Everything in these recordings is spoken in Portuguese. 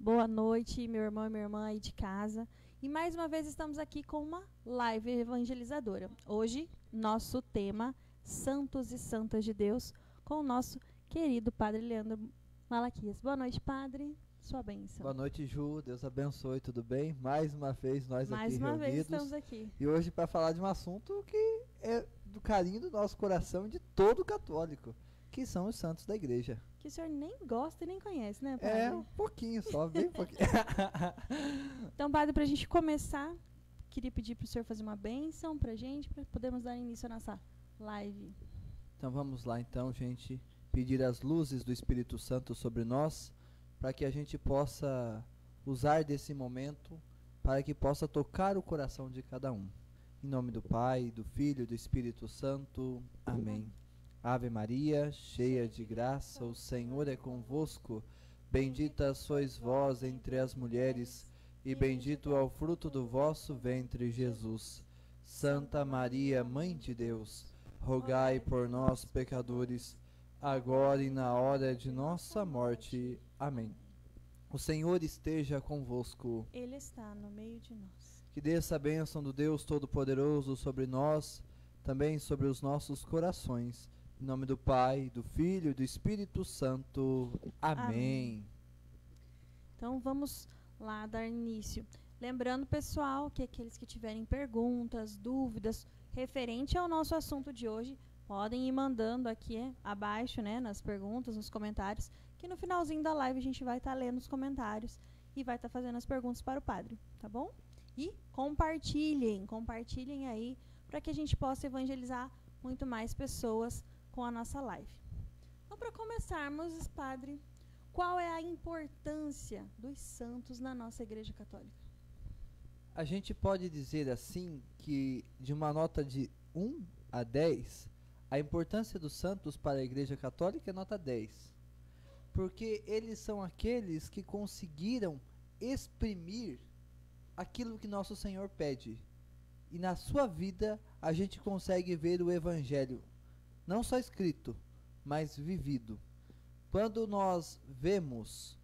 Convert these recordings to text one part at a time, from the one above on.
Boa noite, meu irmão e minha irmã aí de casa. E mais uma vez estamos aqui com uma live evangelizadora. Hoje, nosso tema, Santos e Santas de Deus, com o nosso querido Padre Leandro Malaquias. Boa noite, Padre. Sua bênção. Boa noite, Ju. Deus abençoe, tudo bem? Mais uma vez nós aqui reunidos. Mais uma vez estamos aqui. E hoje para falar de um assunto que é do carinho do nosso coração e de todo católico, que são os santos da igreja. Que o senhor nem gosta e nem conhece, né, Padre? É, um pouquinho só, bem pouquinho. Então, Padre, para a gente começar, queria pedir para o senhor fazer uma bênção para a gente, para podermos dar início à nossa live. Então vamos lá então, gente, pedir as luzes do Espírito Santo sobre nós, para que a gente possa usar desse momento, para que possa tocar o coração de cada um. Em nome do Pai, do Filho e do Espírito Santo. Amém. Ave Maria, cheia de graça, o Senhor é convosco. Bendita sois vós entre as mulheres, e bendito é o fruto do vosso ventre, Jesus. Santa Maria, Mãe de Deus, rogai por nós, pecadores, agora e na hora de nossa morte. Amém. O Senhor esteja convosco. Ele está no meio de nós. Que desça a bênção do Deus Todo-Poderoso sobre nós, também sobre os nossos corações. Em nome do Pai, do Filho e do Espírito Santo. Amém. Então vamos lá dar início. Lembrando, pessoal, que aqueles que tiverem perguntas, dúvidas referente ao nosso assunto de hoje, podem ir mandando aqui abaixo, né, nas perguntas, nos comentários, que no finalzinho da live a gente vai estar lendo os comentários e vai estar fazendo as perguntas para o padre, tá bom? E compartilhem aí para que a gente possa evangelizar muito mais pessoas com a nossa live. Então, para começarmos, padre, qual é a importância dos santos na nossa Igreja Católica? A gente pode dizer assim que de uma nota de 1 a 10, a importância dos santos para a Igreja Católica é nota 10. Porque eles são aqueles que conseguiram exprimir aquilo que nosso Senhor pede. E na sua vida a gente consegue ver o Evangelho, não só escrito, mas vivido. Quando nós vemos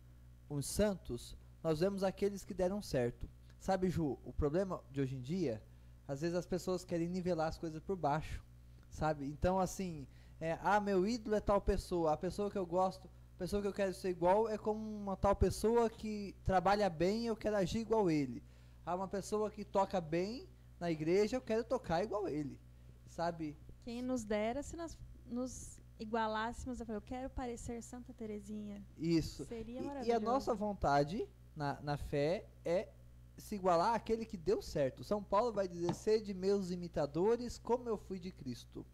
os santos, nós vemos aqueles que deram certo. Sabe, Ju, o problema de hoje em dia, às vezes as pessoas querem nivelar as coisas por baixo, sabe? Então, assim, meu ídolo é tal pessoa, a pessoa que eu gosto, a pessoa que eu quero ser igual é como uma tal pessoa que trabalha bem e eu quero agir igual ele. Uma pessoa que toca bem na igreja, eu quero tocar igual ele, sabe? Quem nos dera se nós nos igualássemos, eu quero parecer Santa Teresinha. Isso. Seria maravilhoso. E a nossa vontade na fé é se igualar àquele que deu certo. São Paulo vai dizer: sede meus imitadores, como eu fui de Cristo.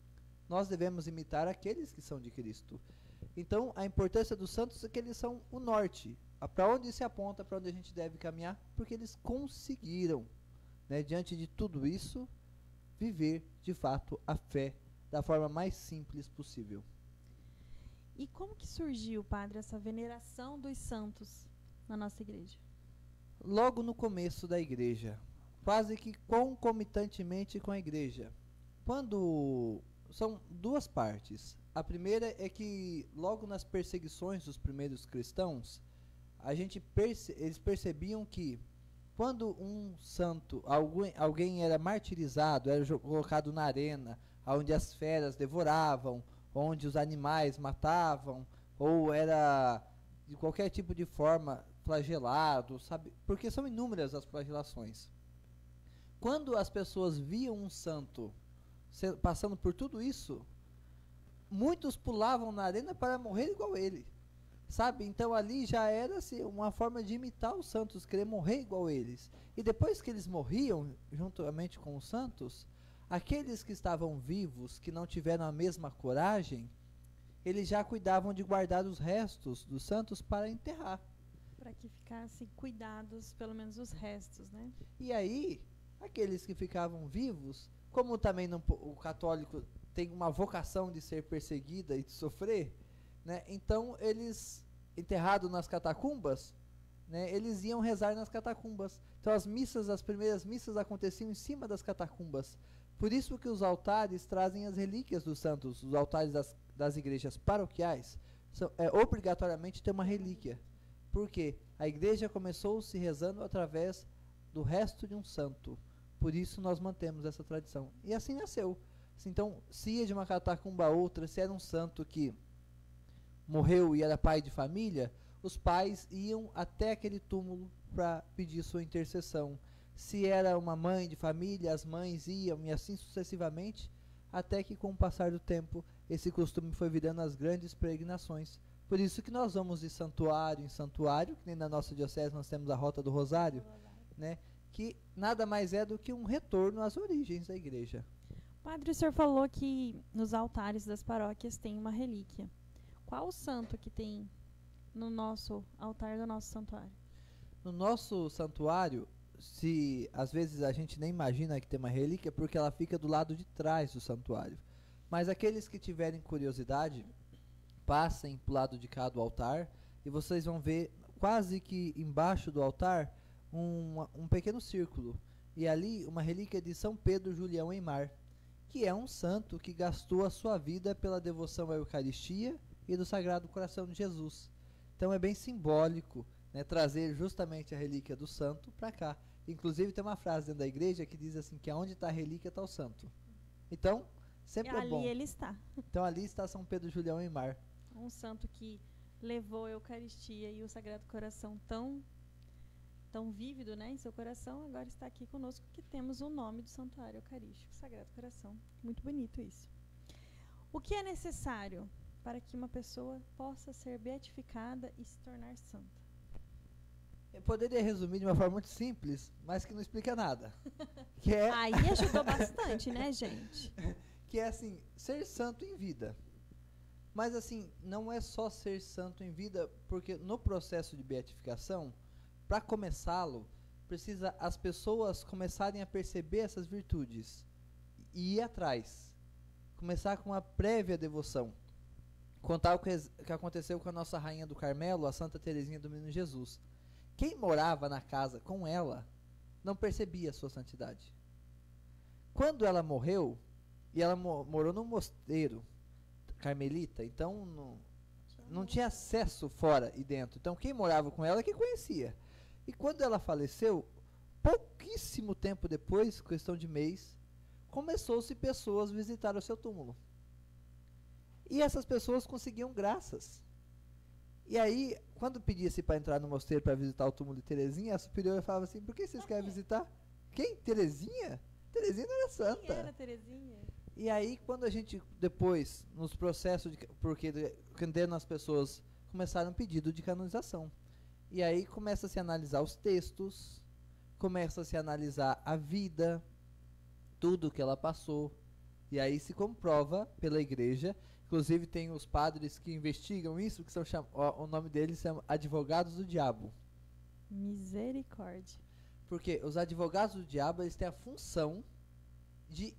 Nós devemos imitar aqueles que são de Cristo. Então, a importância dos santos é que eles são o norte. Para onde se aponta, para onde a gente deve caminhar, porque eles conseguiram, né, diante de tudo isso, viver de fato a fé da forma mais simples possível. E como que surgiu, padre, essa veneração dos santos na nossa igreja? Logo no começo da igreja, quase que concomitantemente com a igreja. Quando são duas partes. A primeira é que logo nas perseguições dos primeiros cristãos, eles percebiam que quando um santo, alguém era martirizado, era colocado na arena, onde as feras devoravam, onde os animais matavam, ou era de qualquer tipo de forma flagelado, sabe? Porque são inúmeras as flagelações. Quando as pessoas viam um santo passando por tudo isso, muitos pulavam na arena para morrer igual ele, sabe? Então ali já era assim, uma forma de imitar os santos, querer morrer igual eles. E depois que eles morriam, juntamente com os santos, aqueles que estavam vivos, que não tiveram a mesma coragem, eles já cuidavam de guardar os restos dos santos para enterrar. Para que ficassem cuidados, pelo menos os restos, né? E aí, aqueles que ficavam vivos, como também o católico tem uma vocação de ser perseguida e de sofrer, né? Então eles, enterrados nas catacumbas, né, eles iam rezar nas catacumbas. Então as primeiras missas aconteciam em cima das catacumbas. Por isso que os altares trazem as relíquias dos santos, os altares das igrejas paroquiais, obrigatoriamente tem uma relíquia. Por quê? A igreja começou se rezando através do resto de um santo. Por isso nós mantemos essa tradição. E assim nasceu. Então, se ia de uma catacumba a outra, se era um santo que morreu e era pai de família, os pais iam até aquele túmulo para pedir sua intercessão. Se era uma mãe de família, as mães iam e assim sucessivamente, até que com o passar do tempo, esse costume foi virando as grandes peregrinações. Por isso que nós vamos de santuário em santuário, que nem na nossa diocese nós temos a Rota do Rosário, né, que nada mais é do que um retorno às origens da igreja. Padre, o senhor falou que nos altares das paróquias tem uma relíquia. Qual o santo que tem no nosso altar do nosso santuário? No nosso santuário, se às vezes a gente nem imagina que tem uma relíquia, porque ela fica do lado de trás do santuário. Mas aqueles que tiverem curiosidade, passem para o lado de cá do altar e vocês vão ver quase que embaixo do altar um pequeno círculo. E ali uma relíquia de São Pedro Julião Aimar, que é um santo que gastou a sua vida pela devoção à Eucaristia e do Sagrado Coração de Jesus. Então é bem simbólico, né, trazer justamente a relíquia do santo para cá. Inclusive tem uma frase dentro da igreja que diz assim, que aonde está a relíquia está o santo. Então, sempre é bom. Ali ele está. Então ali está São Pedro Julião Aimar. Um santo que levou a Eucaristia e o Sagrado Coração tão vívido, né, em seu coração, agora está aqui conosco, que temos o nome do Santuário Eucarístico, Sagrado Coração. Muito bonito isso. O que é necessário para que uma pessoa possa ser beatificada e se tornar santa? Eu poderia resumir de uma forma muito simples, mas que não explica nada. Que é Aí ajudou bastante, né, gente? que é assim, ser santo em vida. Mas assim, não é só ser santo em vida, porque no processo de beatificação, para começá-lo, precisa as pessoas começarem a perceber essas virtudes e ir atrás. Começar com uma prévia devoção. Contar o que aconteceu com a nossa rainha do Carmelo, a Santa Teresinha do Menino Jesus. Quem morava na casa com ela não percebia a sua santidade. Quando ela morreu, e ela morou num mosteiro carmelita, então não tinha acesso fora e dentro. Então quem morava com ela é que conhecia. E quando ela faleceu, pouquíssimo tempo depois, questão de mês, começou-se pessoas a visitar o seu túmulo. E essas pessoas conseguiam graças. E aí, quando pedia-se para entrar no mosteiro para visitar o túmulo de Teresinha, a superiora falava assim, por que vocês querem visitar? Quem? Teresinha? Teresinha não era santa. Quem era Teresinha? E aí, quando a gente, depois, nos processos, porque as pessoas começaram um pedido de canonização. E aí começa-se a analisar os textos, começa-se a analisar a vida, tudo que ela passou. E aí se comprova pela igreja, inclusive tem os padres que investigam isso, que são o nome deles são advogados do diabo. Misericórdia. Porque os advogados do diabo, eles têm a função de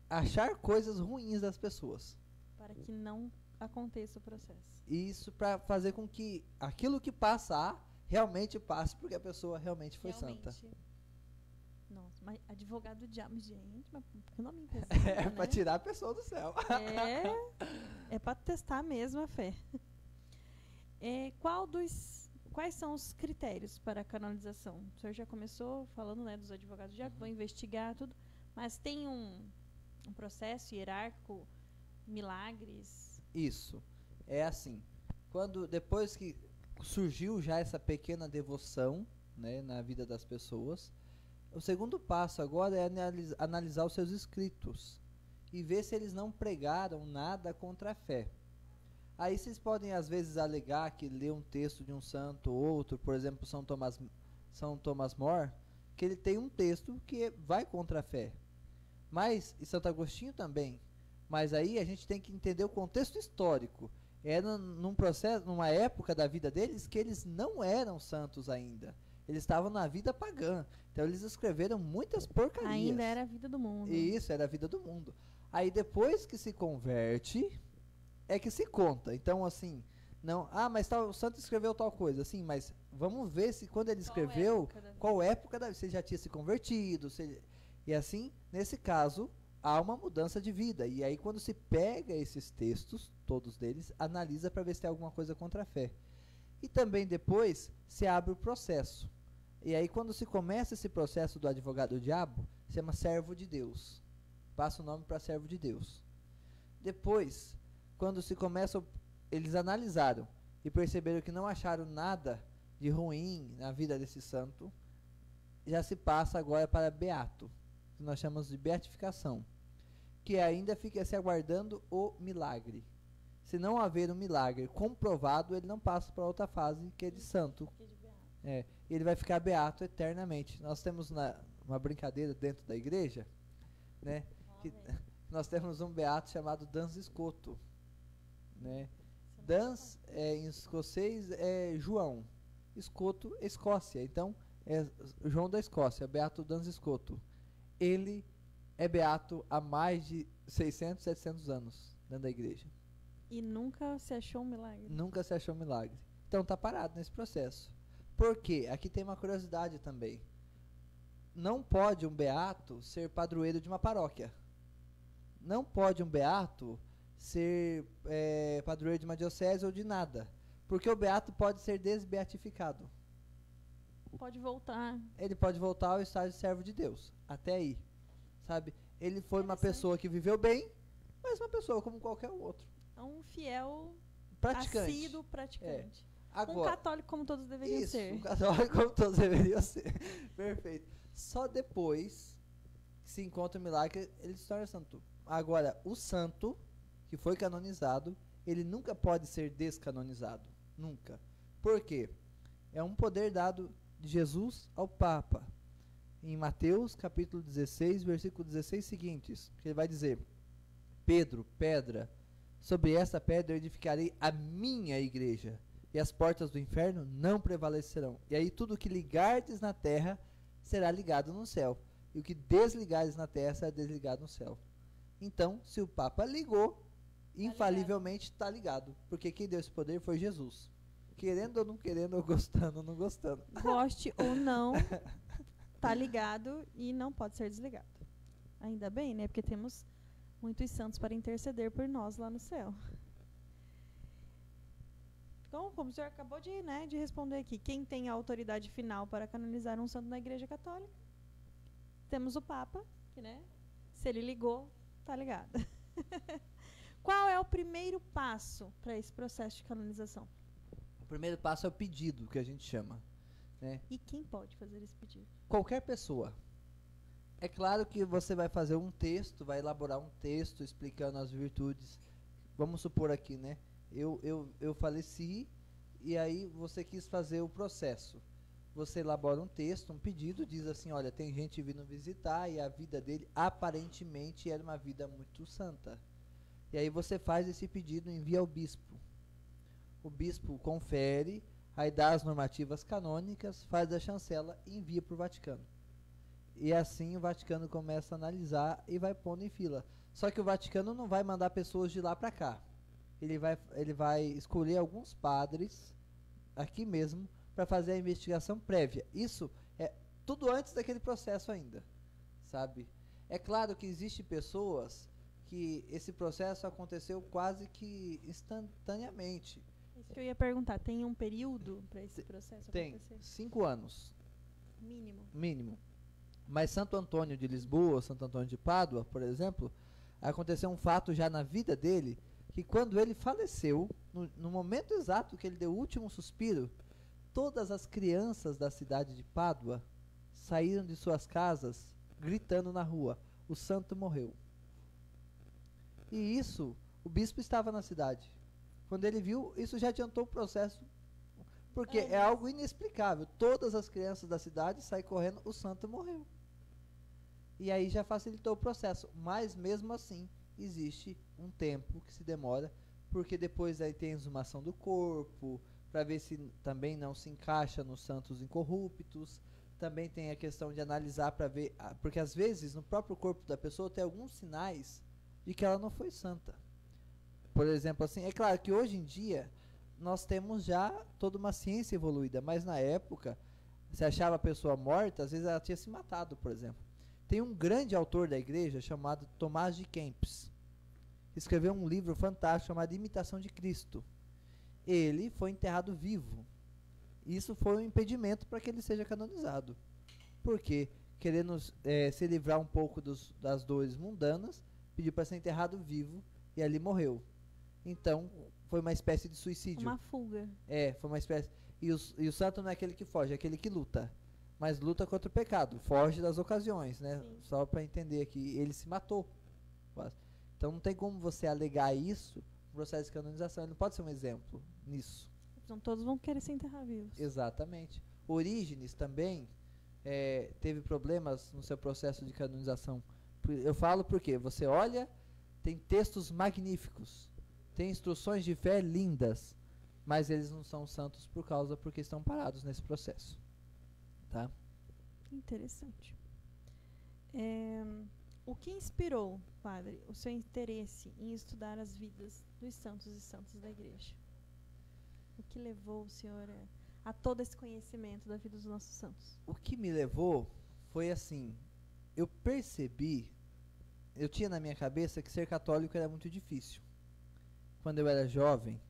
achar coisas ruins das pessoas. Para que não aconteça o processo. Isso para fazer com que aquilo que passa realmente passe, porque a pessoa realmente foi santa. Nossa, mas advogado do diabo, gente, mas que nome pesado, É né? para tirar a pessoa do céu. É para testar mesmo a fé. Quais são os critérios para a canonização? O senhor já começou falando, né, dos advogados do diabo, que vão investigar tudo, mas tem um processo hierárquico, milagres? Isso. É assim, depois que surgiu já essa pequena devoção, né, na vida das pessoas, o segundo passo agora é analisar os seus escritos e ver se eles não pregaram nada contra a fé. Aí vocês podem às vezes alegar que lê um texto de um santo ou outro, por exemplo, São Thomas More, que ele tem um texto que vai contra a fé. Mas, e Santo Agostinho também, mas aí a gente tem que entender o contexto histórico. Era numa época da vida deles que eles não eram santos ainda. Eles estavam na vida pagã. Então eles escreveram muitas porcarias. Ainda era a vida do mundo. Isso, era a vida do mundo. Aí depois que se converte, é que se conta. Então assim, não, mas o santo escreveu tal coisa, assim, mas vamos ver se quando ele escreveu, qual época se ele já tinha se convertido, e assim, nesse caso, há uma mudança de vida. E aí quando se pega esses textos, todos deles, analisa para ver se tem alguma coisa contra a fé. E também depois se abre o processo. E aí quando se começa esse processo do advogado diabo, se chama servo de Deus. Passa o nome para servo de Deus. Depois, quando se começa, eles analisaram e perceberam que não acharam nada de ruim na vida desse santo, já se passa agora para beato, que nós chamamos de beatificação, que ainda fica se aguardando o milagre. Se não haver um milagre comprovado, ele não passa para outra fase, que é de santo. Ele vai ficar beato eternamente. Nós temos uma brincadeira dentro da igreja, né, que nós temos um beato chamado Duns Scoto, né? Duns em escocês é João, Scoto é Escócia, então é João da Escócia, Beato Duns Scoto. Ele é beato há mais de 600, 700 anos dentro da igreja. E nunca se achou um milagre? Nunca se achou um milagre. Então está parado nesse processo. Por quê? Aqui tem uma curiosidade também. Não pode um beato ser padroeiro de uma paróquia. Não pode um beato ser padroeiro de uma diocese ou de nada. Porque o beato pode ser desbeatificado. Pode voltar. Ele pode voltar ao estágio de servo de Deus. Até aí. Sabe? Ele foi uma pessoa que viveu bem, mas uma pessoa como qualquer outro. É um fiel, praticante. Assíduo praticante. Agora, um católico como todos deveriam ser. Um católico como todos deveriam ser. Perfeito. Só depois que se encontra o milagre, ele se torna santo. Agora, o santo, que foi canonizado, ele nunca pode ser descanonizado. Nunca. Por quê? É um poder dado de Jesus ao Papa. Em Mateus, capítulo 16, versículo 16 seguintes, que ele vai dizer: Pedro, pedra, sobre esta pedra eu edificarei a minha igreja, e as portas do inferno não prevalecerão. E aí tudo que ligardes na terra será ligado no céu, e o que desligares na terra será desligado no céu. Então, se o Papa ligou, infalivelmente está ligado, porque quem deu esse poder foi Jesus. Querendo ou não querendo, ou gostando ou não gostando. Goste ou não, tá ligado e não pode ser desligado. Ainda bem, né? Porque temos muitos santos para interceder por nós lá no céu. Então, como o senhor acabou de responder aqui, quem tem a autoridade final para canonizar um santo na Igreja Católica? Temos o Papa, que, né? Se ele ligou, tá ligado. Qual é o primeiro passo para esse processo de canonização? O primeiro passo é o pedido, que a gente chama, né? E quem pode fazer esse pedido? Qualquer pessoa. É claro que você vai fazer um texto, vai elaborar um texto explicando as virtudes. Vamos supor aqui, né? Eu faleci e aí você quis fazer o processo. Você elabora um texto, um pedido, diz assim, olha, tem gente vindo visitar e a vida dele aparentemente era uma vida muito santa. E aí você faz esse pedido e envia ao bispo. O bispo confere, aí dá as normativas canônicas, faz a chancela e envia para o Vaticano. E assim o Vaticano começa a analisar e vai pondo em fila. Só que o Vaticano não vai mandar pessoas de lá para cá. Ele vai escolher alguns padres aqui mesmo para fazer a investigação prévia. Isso é tudo antes daquele processo ainda, sabe? É claro que existem pessoas que esse processo aconteceu quase que instantaneamente. Isso que eu ia perguntar, tem um período para esse processo acontecer? Tem 5 anos. Mínimo. Mas Santo Antônio de Lisboa, Santo Antônio de Pádua, por exemplo, aconteceu um fato já na vida dele, que quando ele faleceu, no momento exato que ele deu o último suspiro, todas as crianças da cidade de Pádua saíram de suas casas gritando na rua, o santo morreu. E isso, o bispo estava na cidade. Quando ele viu, isso já adiantou o processo, porque é algo inexplicável. Todas as crianças da cidade saem correndo, o santo morreu. E aí já facilitou o processo, mas mesmo assim existe um tempo que se demora, porque depois aí tem a exumação do corpo, para ver se também não se encaixa nos santos incorruptos. Também tem a questão de analisar para ver, porque às vezes no próprio corpo da pessoa tem alguns sinais de que ela não foi santa. Por exemplo, assim, é claro que hoje em dia nós temos já toda uma ciência evoluída, mas na época, se achava a pessoa morta, às vezes ela tinha se matado, por exemplo. Tem um grande autor da igreja chamado Tomás de Kempis, que escreveu um livro fantástico chamado Imitação de Cristo. ele foi enterrado vivo. Isso foi um impedimento para que ele seja canonizado. Por quê? Querendo se livrar um pouco das dores mundanas, pediu para ser enterrado vivo e ali morreu. Então, foi uma espécie de suicídio. Uma fuga. Foi uma espécie. E o santo não é aquele que foge, é aquele que luta. Mas luta contra o pecado, foge das ocasiões, né? Sim. Só para entender que ele se matou. Quase. Então não tem como você alegar isso no processo de canonização. Ele não pode ser um exemplo nisso. Então todos vão querer se enterrar vivos. Exatamente. Orígenes também teve problemas no seu processo de canonização. Eu falo porque você olha, tem textos magníficos, tem instruções de fé lindas, mas eles não são santos porque estão parados nesse processo. Tá? Interessante. O que inspirou, padre, o seu interesse em estudar as vidas dos santos e santas da igreja? O que levou o senhor a todo esse conhecimento da vida dos nossos santos? O que me levou foi assim, eu percebi, eu tinha na minha cabeça que ser católico era muito difícil, quando eu era jovem,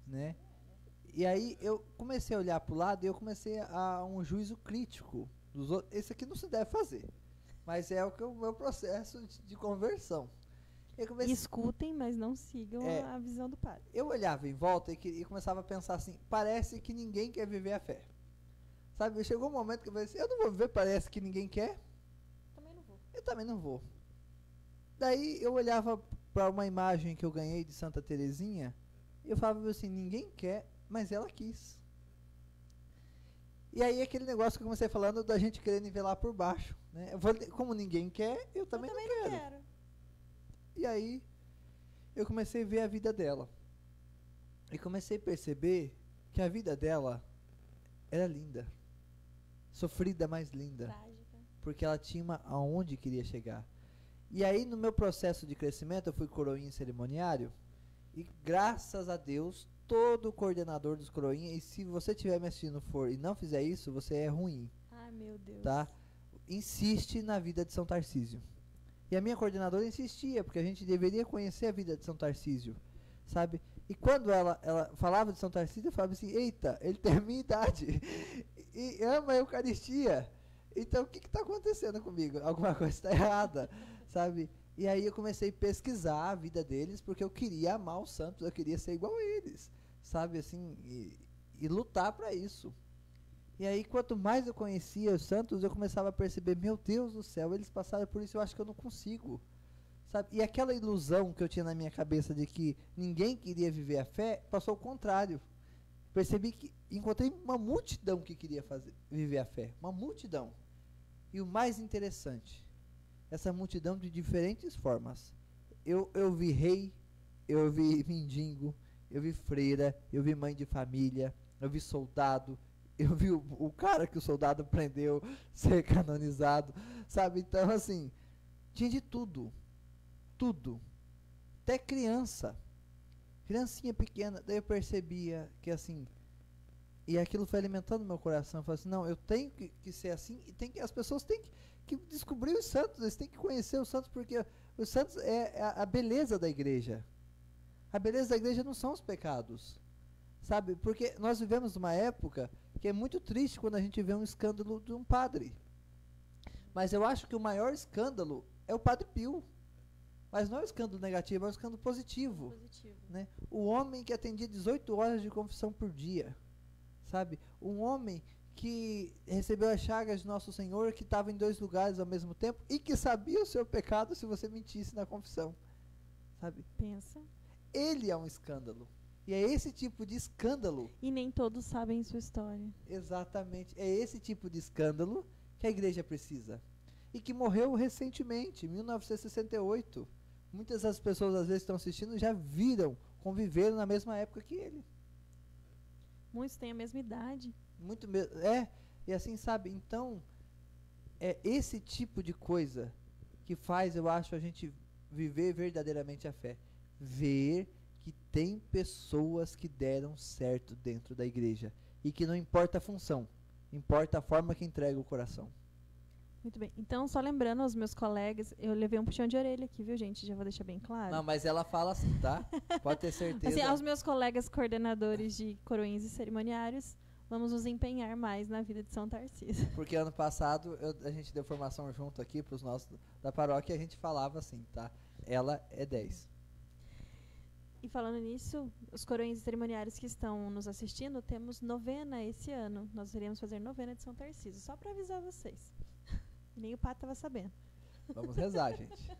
né? E aí eu comecei a olhar para o lado e eu comecei a um juízo crítico dos outros. Esse aqui não se deve fazer, mas é o meu processo de conversão. Escutem, mas não sigam a visão do padre. Eu olhava em volta e começava a pensar assim, parece que ninguém quer viver a fé. Sabe, chegou um momento que eu falei assim, eu não vou viver, parece que ninguém quer. Também não vou. Eu também não vou. Daí eu olhava para uma imagem que eu ganhei de Santa Teresinha e eu falava assim, ninguém quer, mas ela quis. E aí aquele negócio que eu comecei falando da gente querer nivelar por baixo, né? Como ninguém quer, eu também não quero. E aí eu comecei a ver a vida dela. E comecei a perceber que a vida dela era linda. Sofrida, mas linda. Trágica. Porque ela tinha aonde queria chegar. E aí no meu processo de crescimento, eu fui coroinha cerimoniário. E graças a Deus, todo coordenador dos coroinhas, e se você estiver me assistindo e não fizer isso, você é ruim. Ai, meu Deus. Tá? Insiste na vida de São Tarcísio. E a minha coordenadora insistia, porque a gente deveria conhecer a vida de São Tarcísio, sabe? E quando ela falava de São Tarcísio, eu falava assim, eita, ele tem a minha idade e ama a Eucaristia. Então, o que está acontecendo comigo? Alguma coisa está errada, sabe? E aí eu comecei a pesquisar a vida deles, porque eu queria amar os santos, eu queria ser igual a eles, sabe? Assim, e lutar para isso. E aí, quanto mais eu conhecia os santos, eu começava a perceber, meu Deus do céu, eles passaram por isso, eu acho que eu não consigo, sabe? E aquela ilusão que eu tinha na minha cabeça de que ninguém queria viver a fé, passou ao contrário. Percebi que encontrei uma multidão que queria viver a fé, uma multidão. E o mais interessante, essa multidão de diferentes formas. Eu vi rei, eu vi mendigo, eu vi freira, eu vi mãe de família, eu vi soldado, eu vi o cara que o soldado prendeu ser canonizado, sabe? Então, assim, tinha de tudo. Tudo. Até criança. Criancinha pequena. Daí eu percebia que, assim, e aquilo foi alimentando meu coração. Eu falei assim, não, eu tenho que ser assim, e as pessoas têm que descobrir os santos, eles têm que conhecer os santos, porque os santos é a beleza da igreja. A beleza da igreja não são os pecados, sabe? Porque nós vivemos numa época que é muito triste quando a gente vê um escândalo de um padre. Mas eu acho que o maior escândalo é o Padre Pio. Mas não é um escândalo negativo, é um escândalo positivo. Né? O homem que atendia 18 horas de confissão por dia, sabe? Um homem que recebeu as chagas de Nosso Senhor, que estava em 2 lugares ao mesmo tempo e que sabia o seu pecado se você mentisse na confissão, sabe? Pensa. Ele é um escândalo. E é esse tipo de escândalo... E nem todos sabem sua história. Exatamente. É esse tipo de escândalo que a igreja precisa. E que morreu recentemente, em 1968. Muitas das pessoas, às vezes, que estão assistindo, já conviveram na mesma época que ele. Muitos têm a mesma idade. E assim, sabe, então, é esse tipo de coisa que faz, eu acho, a gente viver verdadeiramente a fé. Ver que tem pessoas que deram certo dentro da igreja. E que não importa a função, importa a forma que entrega o coração. Muito bem. Então, só lembrando aos meus colegas, eu levei um puxão de orelha aqui, viu, gente? Já vou deixar bem claro. Não, mas ela fala assim, tá? Pode ter certeza. Assim, aos meus colegas coordenadores de coroinhas e cerimoniários, vamos nos empenhar mais na vida de São Tarcísio. Porque ano passado a gente deu formação junto aqui para os nossos da paróquia e a gente falava assim, tá? Ela é 10. E falando nisso, os coroinhas e cerimoniários que estão nos assistindo, temos novena esse ano. Nós iremos fazer novena de São Tarcísio, só para avisar vocês. Nem o padre estava sabendo. Vamos rezar, gente.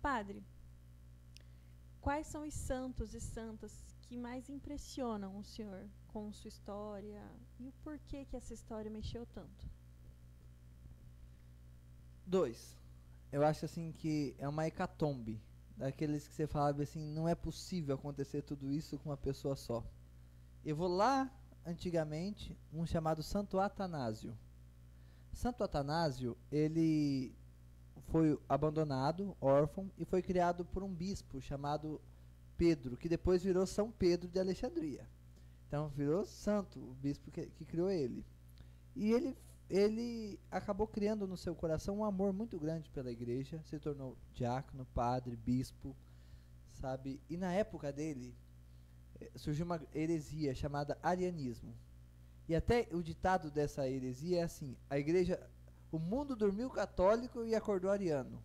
Padre, quais são os santos e santas que mais impressionam o senhor com sua história e o porquê que essa história mexeu tanto? 2. Eu acho assim que é uma hecatombe. Daqueles que você falava assim, não é possível acontecer tudo isso com uma pessoa só. Eu vou lá, antigamente, um chamado Santo Atanásio. Santo Atanásio, ele foi abandonado, órfão, e foi criado por um bispo chamado Pedro, que depois virou São Pedro de Alexandria. Então virou santo, o bispo que criou ele. E ele acabou criando no seu coração um amor muito grande pela igreja, se tornou diácono, padre, bispo, sabe? E na época dele, surgiu uma heresia chamada arianismo. E até o ditado dessa heresia é assim: a igreja, o mundo dormiu católico e acordou ariano.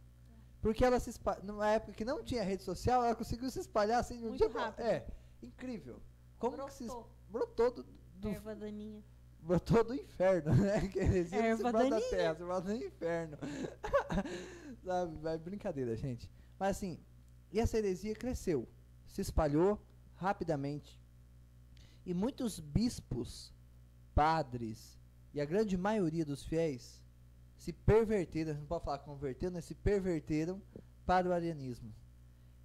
Porque ela se numa época que não tinha rede social, ela conseguiu se espalhar assim de um muito dia rápido. Incrível. Como Brotou. que se brotou do Erva daninha. brotou do inferno, né? Que heresia não se Erva brota da daninha. terra, se brota do inferno. Sabe, é brincadeira, gente. Mas assim, e essa heresia cresceu, se espalhou rapidamente. E muitos bispos, padres e a grande maioria dos fiéis se perverteram, não pode falar converteram, mas se perverteram para o arianismo.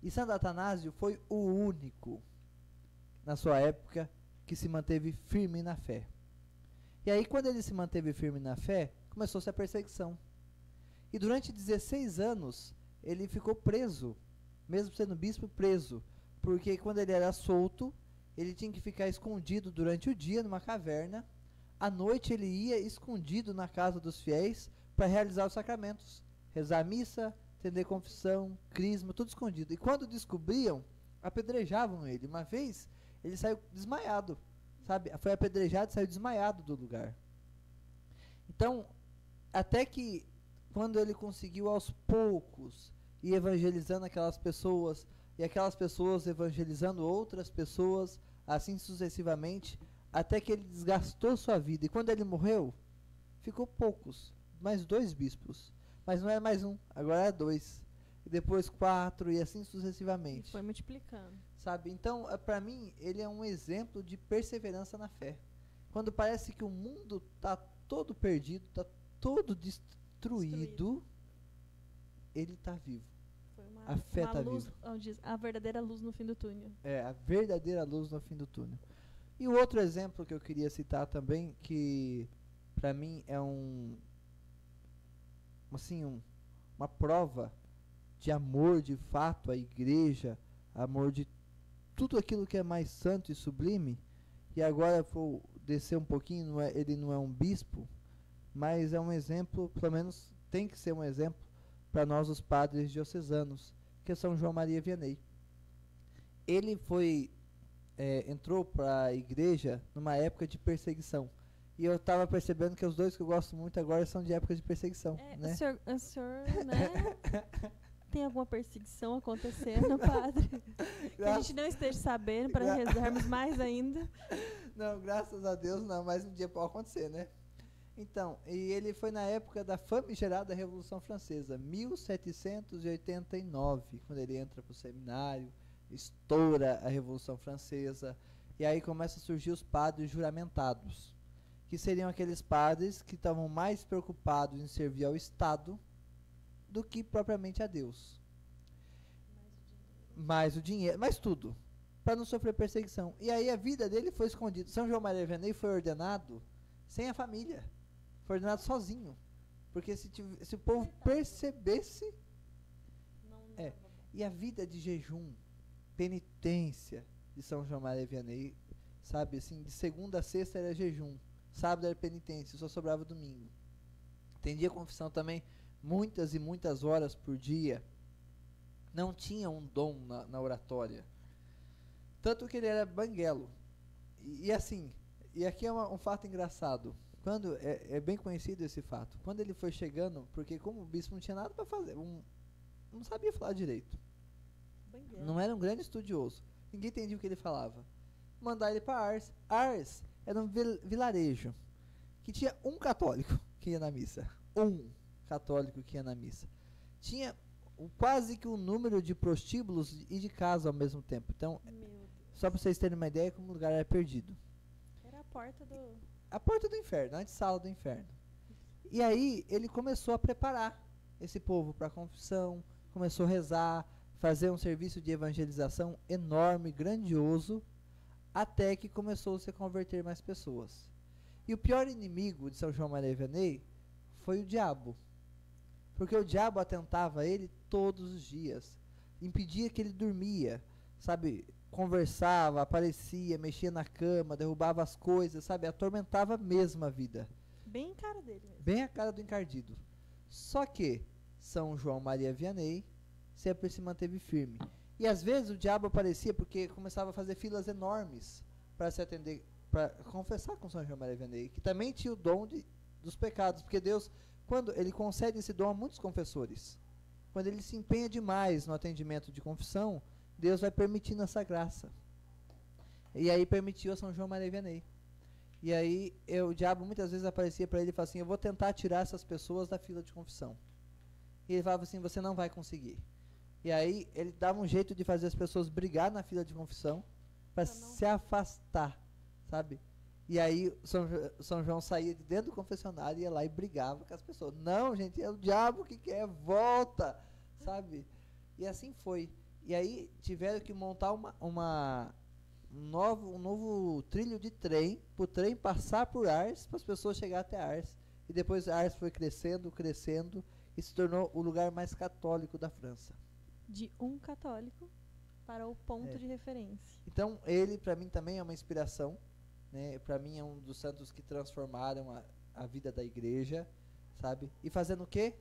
E Santo Atanásio foi o único, na sua época, que se manteve firme na fé. E aí, quando ele se manteve firme na fé, começou-se a perseguição. E durante 16 anos, ele ficou preso, mesmo sendo bispo, preso, porque quando ele era solto, ele tinha que ficar escondido durante o dia numa caverna. À noite ele ia escondido na casa dos fiéis para realizar os sacramentos, rezar a missa, atender confissão, crisma, tudo escondido. E quando descobriam, apedrejavam ele. Uma vez ele saiu desmaiado, sabe? Foi apedrejado e saiu desmaiado do lugar. Então, até que quando ele conseguiu aos poucos ir evangelizando aquelas pessoas, e aquelas pessoas evangelizando outras pessoas, assim sucessivamente, até que ele desgastou sua vida. E quando ele morreu, ficou poucos, mais 2 bispos. Mas não é mais um, agora é 2. E depois 4, e assim sucessivamente. E foi multiplicando. Sabe? Então, para mim, ele é um exemplo de perseverança na fé. Quando parece que o mundo está todo perdido, está todo destruído, ele está vivo. Foi A fé está luz, viva. a verdadeira luz no fim do túnel. É, a verdadeira luz no fim do túnel. E o outro exemplo que eu queria citar também, que para mim é uma prova de amor de fato à igreja, amor de tudo aquilo que é mais santo e sublime. E agora vou descer um pouquinho, ele não é um bispo, mas é um exemplo, pelo menos tem que ser um exemplo para nós os padres diocesanos, que é São João Maria Vianney. Ele entrou para a igreja numa época de perseguição. E eu estava percebendo que os dois que eu gosto muito agora são de época de perseguição. Né? O senhor né? Tem alguma perseguição acontecendo, padre? Que a gente não esteja sabendo para rezarmos mais ainda. Não, graças a Deus não, mas um dia pode acontecer, né? Então, e ele foi na época da famigerada Revolução Francesa, 1789, quando ele entra para o seminário, estoura a Revolução Francesa, e aí começam a surgir os padres juramentados, que seriam aqueles padres que estavam mais preocupados em servir ao Estado do que propriamente a Deus. Mais o dinheiro, mais tudo, para não sofrer perseguição. E aí a vida dele foi escondida. São João Maria Vianney foi ordenado sem a família, foi ordenado sozinho, porque se o povo percebesse, e a vida de jejum, penitência de São João Maria Vianney, sabe, assim, de segunda a sexta era jejum, sábado era penitência, só sobrava domingo. atendia confissão também muitas e muitas horas por dia. Não tinha um dom na oratória. Tanto que ele era banguelo. E assim, e aqui é um fato engraçado. Quando é bem conhecido esse fato. Quando ele foi chegando, porque como o bispo não tinha nada para fazer, não sabia falar direito. Banguelo. Não era um grande estudioso. Ninguém entendia o que ele falava. Mandar ele para Ars. Ars era um vilarejo que tinha um católico que ia na missa. Um católico que ia na missa. Tinha quase que um número de prostíbulos e de casa ao mesmo tempo. Então, só para vocês terem uma ideia como o lugar era perdido. Era a porta do inferno, a antessala do inferno. E aí ele começou a preparar esse povo para a confissão, começou a rezar, fazer um serviço de evangelização enorme, grandioso, até que começou a se converter mais pessoas. E o pior inimigo de São João Maria Vianney foi o diabo. Porque o diabo atentava a ele todos os dias, impedia que ele dormia, sabe, conversava, aparecia, mexia na cama, derrubava as coisas, sabe, atormentava mesmo a vida. Bem a cara dele mesmo. Bem a cara do encardido. Só que São João Maria Vianney sempre se manteve firme. E às vezes o diabo aparecia porque começava a fazer filas enormes para se atender, para confessar com São João Maria Vianney, que também tinha o dom dos pecados, porque Deus, quando ele concede esse dom a muitos confessores, quando ele se empenha demais no atendimento de confissão, Deus vai permitindo essa graça. E aí permitiu a São João Maria Vianney. E aí o diabo muitas vezes aparecia para ele e falava assim: eu vou tentar tirar essas pessoas da fila de confissão. E ele falava assim: você não vai conseguir. E aí ele dava um jeito de fazer as pessoas brigar na fila de confissão para se afastar, sabe? E aí São João saía de dentro do confessionário, ia lá e brigava com as pessoas. Não, gente, é o diabo que quer, volta, sabe? E assim foi. E aí tiveram que montar um novo trilho de trem, para o trem passar por Ars, para as pessoas chegarem até Ars. E depois Ars foi crescendo, crescendo, e se tornou o lugar mais católico da França. De um católico para o ponto de referência. Então ele, para mim, também é uma inspiração, né? Para mim é um dos santos que transformaram a vida da igreja, sabe? E fazendo o quê?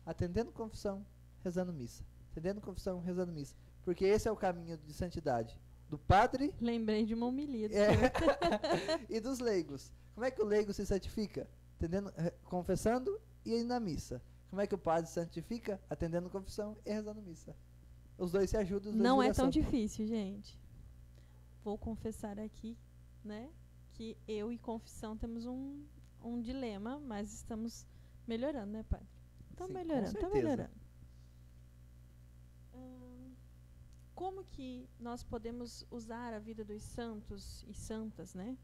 Atendendo confissão, rezando missa. Atendendo confissão, rezando missa. Porque esse é o caminho de santidade do padre. Lembrei de uma homilia. E dos leigos. Como é que o leigo se santifica? Confessando e indo na missa. Como é que o padre se santifica? Atendendo confissão e rezando missa. Os dois se ajudam. Não é tão difícil, gente. Vou confessar aqui, né, que eu e confissão temos um dilema, mas estamos melhorando, né, padre? Estamos melhorando, estamos melhorando. Como que nós podemos usar a vida dos santos e santas, né,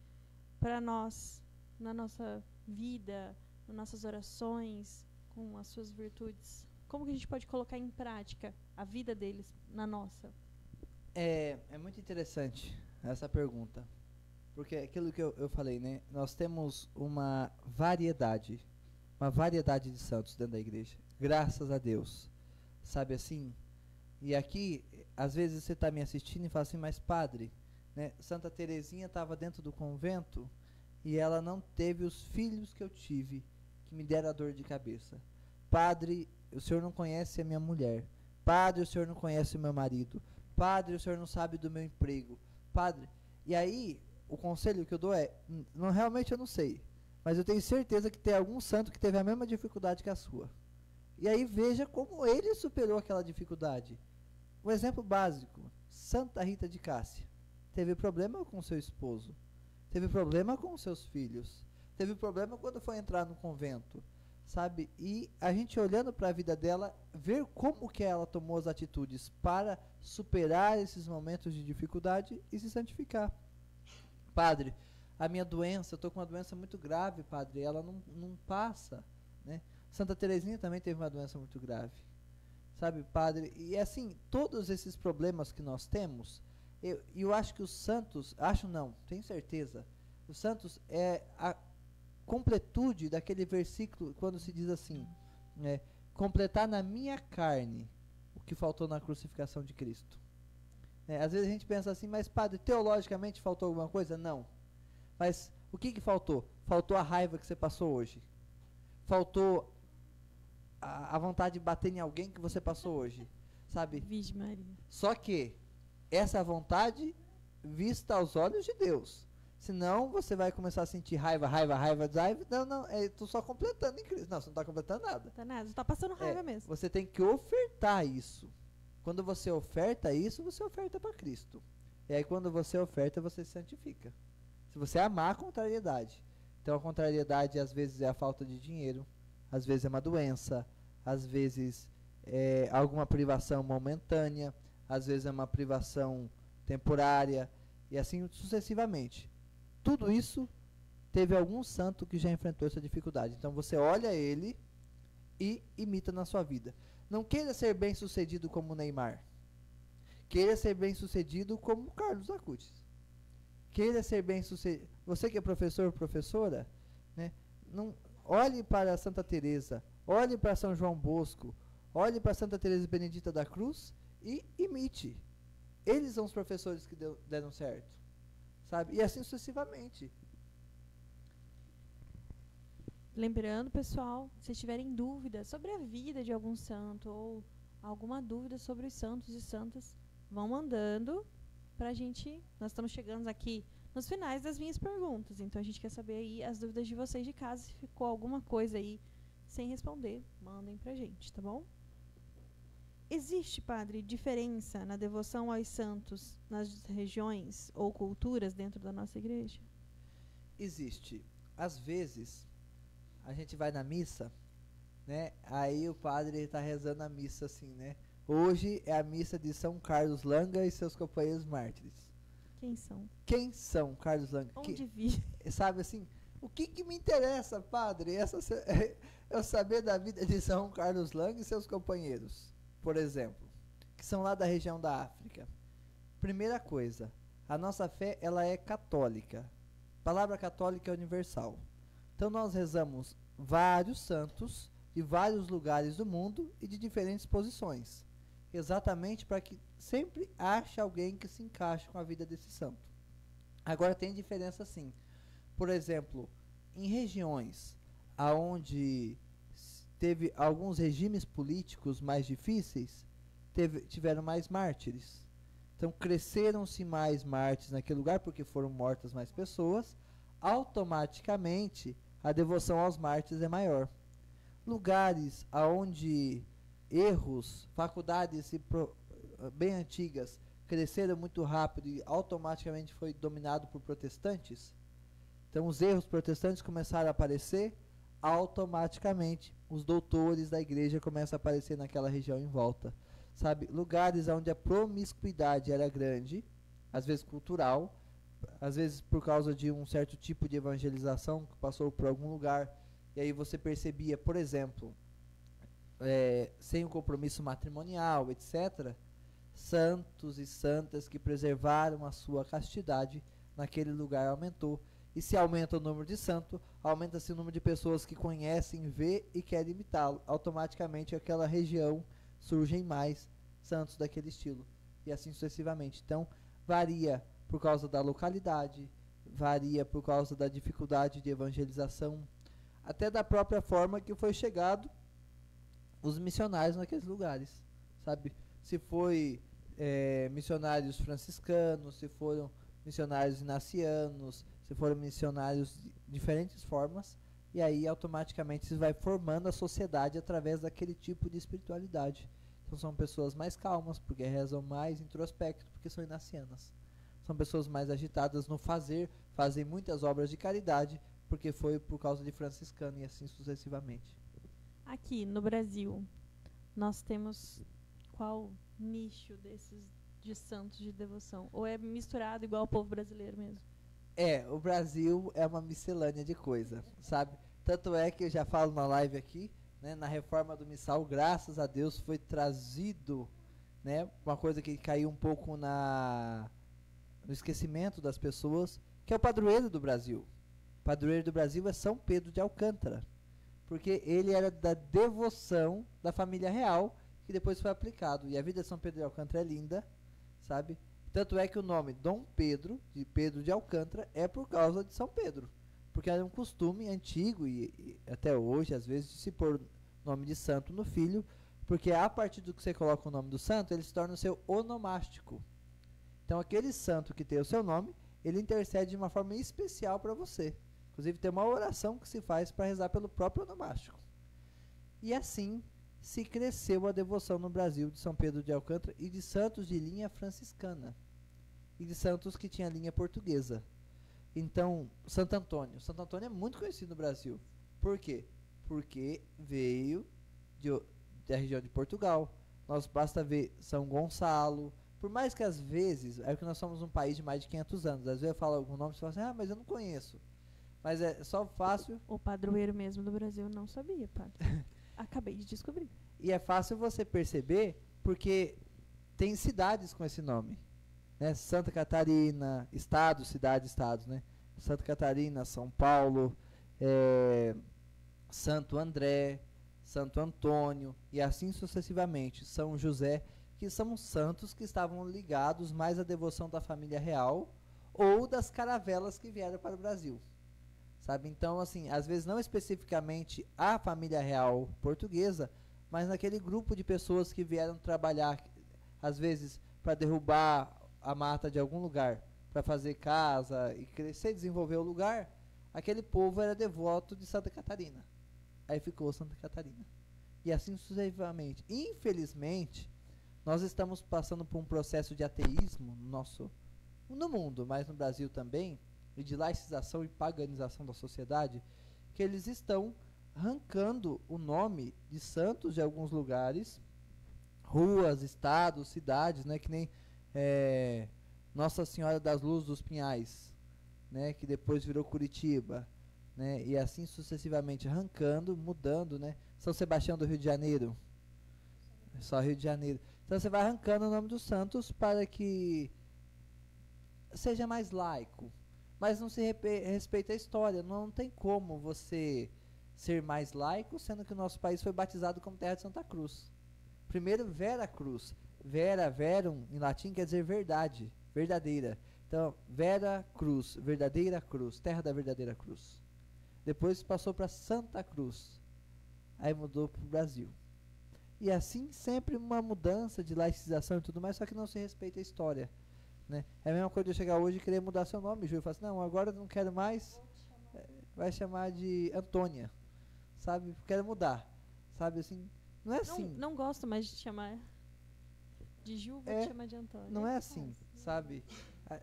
para nós, na nossa vida, nas nossas orações, com as suas virtudes? Como que a gente pode colocar em prática a vida deles na nossa? É muito interessante essa pergunta, porque aquilo que eu falei, né, nós temos uma variedade de santos dentro da igreja, graças a Deus, sabe assim? E aqui, às vezes você está me assistindo e fala assim: mas padre, né, Santa Teresinha estava dentro do convento e ela não teve os filhos que eu tive, que me deram a dor de cabeça. Padre, o senhor não conhece a minha mulher. Padre, o senhor não conhece o meu marido. Padre, o senhor não sabe do meu emprego. Padre, e aí o conselho que eu dou é: realmente eu não sei, mas eu tenho certeza que tem algum santo que teve a mesma dificuldade que a sua. E aí veja como ele superou aquela dificuldade. Um exemplo básico: Santa Rita de Cássia teve problema com seu esposo, teve problema com seus filhos, teve problema quando foi entrar no convento, sabe? E a gente olhando para a vida dela, ver como que ela tomou as atitudes para superar esses momentos de dificuldade e se santificar. Padre, a minha doença, eu estou com uma doença muito grave, padre, ela não passa, né? Santa Teresinha também teve uma doença muito grave, sabe, padre? E assim, todos esses problemas que nós temos, eu acho que os santos, tenho certeza, os santos é a completude daquele versículo quando se diz assim, né, completar na minha carne o que faltou na crucificação de Cristo. Às vezes a gente pensa assim: mas padre, teologicamente faltou alguma coisa? Não. Mas o que faltou? Faltou a raiva que você passou hoje. Faltou a vontade de bater em alguém que você passou hoje, sabe? Virgem Maria. Só que essa vontade vista aos olhos de Deus. Senão você vai começar a sentir raiva. Não, tô só completando em Cristo. Não, você não está completando nada. Tá nada, você tá passando raiva mesmo. Você tem que ofertar isso. Quando você oferta isso, você oferta para Cristo. E aí quando você oferta, você se santifica. Se você amar a contrariedade. Então a contrariedade às vezes é a falta de dinheiro, às vezes é uma doença, às vezes é alguma privação momentânea, às vezes é uma privação temporária, e assim sucessivamente. Tudo isso teve algum santo que já enfrentou essa dificuldade. Então você olha ele e imita na sua vida. Não queira ser bem sucedido como Neymar. Queira ser bem sucedido como Carlos Acutis. Queira ser bem sucedido. Você que é professor, professora, né? Não, olhe para Santa Teresa, olhe para São João Bosco, olhe para Santa Teresa Benedita da Cruz e imite. Eles são os professores que deram certo, sabe? E assim sucessivamente. Lembrando, pessoal, se tiverem dúvidas sobre a vida de algum santo ou alguma dúvida sobre os santos e santas, vão mandando pra gente. Nós estamos chegando aqui nos finais das minhas perguntas, então a gente quer saber aí as dúvidas de vocês de casa. Se ficou alguma coisa aí sem responder, mandem pra gente, tá bom? Existe, padre, diferença na devoção aos santos nas regiões ou culturas dentro da nossa igreja? Existe. Às vezes, a gente vai na missa, né? Aí o padre está rezando a missa assim, né? Hoje é a missa de São Carlos Langa e seus companheiros mártires. Quem são? Quem são Carlos Langa? Onde vi? Sabe assim, o que me interessa, padre? Eu saber da vida de São Carlos Langa e seus companheiros, por exemplo, que são lá da região da África. Primeira coisa, a nossa fé, ela é católica. A palavra católica é universal. Então nós rezamos vários santos de vários lugares do mundo e de diferentes posições, exatamente para que sempre ache alguém que se encaixe com a vida desse santo. Agora tem diferença sim. Por exemplo, em regiões aonde teve alguns regimes políticos mais difíceis, tiveram mais mártires. Então cresceram-se mais mártires naquele lugar porque foram mortas mais pessoas. Automaticamente a devoção aos mártires é maior. Lugares aonde erros, faculdades bem antigas cresceram muito rápido e automaticamente foi dominado por protestantes. Então os erros protestantes começaram a aparecer, automaticamente os doutores da igreja começam a aparecer naquela região em volta. Sabe, lugares onde a promiscuidade era grande, às vezes cultural, às vezes por causa de um certo tipo de evangelização que passou por algum lugar, e aí você percebia, por exemplo, sem um compromisso matrimonial, etc., santos e santas que preservaram a sua castidade naquele lugar aumentou. E se aumenta o número de santos, aumenta-se o número de pessoas que conhecem, vê e querem imitá-lo. Automaticamente, aquela região surgem mais santos daquele estilo. E assim sucessivamente. Então, varia por causa da localidade, varia por causa da dificuldade de evangelização, até da própria forma que foi chegado os missionários naqueles lugares, sabe? Se foi missionários franciscanos, se foram missionários inacianos, se foram missionários de diferentes formas, e aí automaticamente se vai formando a sociedade através daquele tipo de espiritualidade. Então são pessoas mais calmas, porque rezam mais introspecto, porque são inacianas. São pessoas mais agitadas no fazer, fazem muitas obras de caridade, porque foi por causa de franciscano e assim sucessivamente. Aqui no Brasil, nós temos qual nicho desses de santos de devoção? Ou é misturado igual o povo brasileiro mesmo? O Brasil é uma miscelânea de coisa, sabe? Tanto é que eu já falo na live aqui, né, na reforma do missal, graças a Deus foi trazido, né, uma coisa que caiu um pouco no esquecimento das pessoas, que é o padroeiro do Brasil. O padroeiro do Brasil é São Pedro de Alcântara, porque ele era da devoção da família real, que depois foi aplicado. E a vida de São Pedro de Alcântara é linda, sabe? Tanto é que o nome Dom Pedro de Alcântara, é por causa de São Pedro. Porque era um costume antigo e até hoje, às vezes, de se pôr nome de santo no filho, porque a partir do que você coloca o nome do santo, ele se torna o seu onomástico. Então, aquele santo que tem o seu nome, ele intercede de uma forma especial para você. Inclusive, tem uma oração que se faz para rezar pelo próprio onomástico. E assim se cresceu a devoção no Brasil de São Pedro de Alcântara e de santos de linha franciscana. E de santos que tinha linha portuguesa. Então, Santo Antônio. Santo Antônio é muito conhecido no Brasil. Por quê? Porque veio da região de Portugal. Nós basta ver São Gonçalo. Por mais que às vezes, é que nós somos um país de mais de 500 anos. Às vezes eu falo algum nome e você fala assim, mas eu não conheço. Mas é só fácil. O padroeiro mesmo do Brasil não sabia, padre. Acabei de descobrir. E é fácil você perceber porque tem cidades com esse nome. Né? Santa Catarina, estados, cidades, estados, né? Santa Catarina, São Paulo, Santo André, Santo Antônio e assim sucessivamente. São José, que são santos que estavam ligados mais à devoção da família real ou das caravelas que vieram para o Brasil. Sabe? Então, assim, às vezes não especificamente a família real portuguesa, mas naquele grupo de pessoas que vieram trabalhar, às vezes, para derrubar a mata de algum lugar, para fazer casa e crescer e desenvolver o lugar, aquele povo era devoto de Santa Catarina. Aí ficou Santa Catarina. E assim sucessivamente. Infelizmente, nós estamos passando por um processo de ateísmo no mundo, mas no Brasil também, e de laicização e paganização da sociedade, que eles estão arrancando o nome de santos de alguns lugares, ruas, estados, cidades, né, que nem Nossa Senhora das Luzes dos Pinhais, né, que depois virou Curitiba, né, e assim sucessivamente, arrancando, mudando, né, São Sebastião do Rio de Janeiro, só Rio de Janeiro. Então você vai arrancando o nome dos santos para que seja mais laico, mas não se respeita a história. Não tem como você ser mais laico, sendo que o nosso país foi batizado como Terra de Santa Cruz. Primeiro, Vera Cruz. Vera, verum, em latim, quer dizer verdade, verdadeira. Então, Vera Cruz, verdadeira cruz, terra da verdadeira cruz. Depois passou para Santa Cruz. Aí mudou para o Brasil. E assim, sempre uma mudança de laicização e tudo mais, só que não se respeita a história. Né? É a mesma coisa de eu chegar hoje e querer mudar seu nome, Ju, e falar assim, não, agora eu não quero mais, vai chamar de Antônia, sabe? Quero mudar, sabe? Assim, não é assim. Não gosto mais de te chamar de Ju, vou te chamar de Antônia. Não é assim, sabe?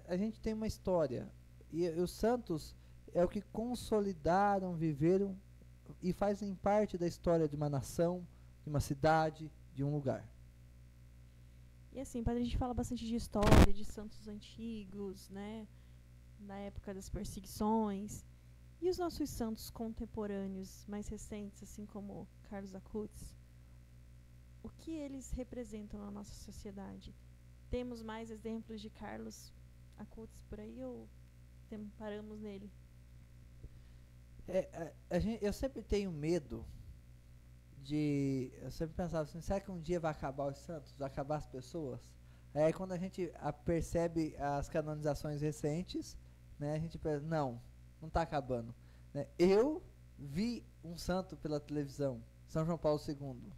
A gente tem uma história, e os santos é o que consolidaram, viveram e fazem parte da história de uma nação, de uma cidade, de um lugar. E assim, padre, a gente fala bastante de história, de santos antigos, né? Na época das perseguições. E os nossos santos contemporâneos, mais recentes, assim como Carlos Acutis, o que eles representam na nossa sociedade? Temos mais exemplos de Carlos Acutis por aí ou paramos nele? Eu sempre tenho medo eu sempre pensava assim, será que um dia vai acabar os santos, vai acabar as pessoas? Aí quando a gente percebe as canonizações recentes, né, a gente pensa, não está acabando. Né? Eu vi um santo pela televisão, São João Paulo II,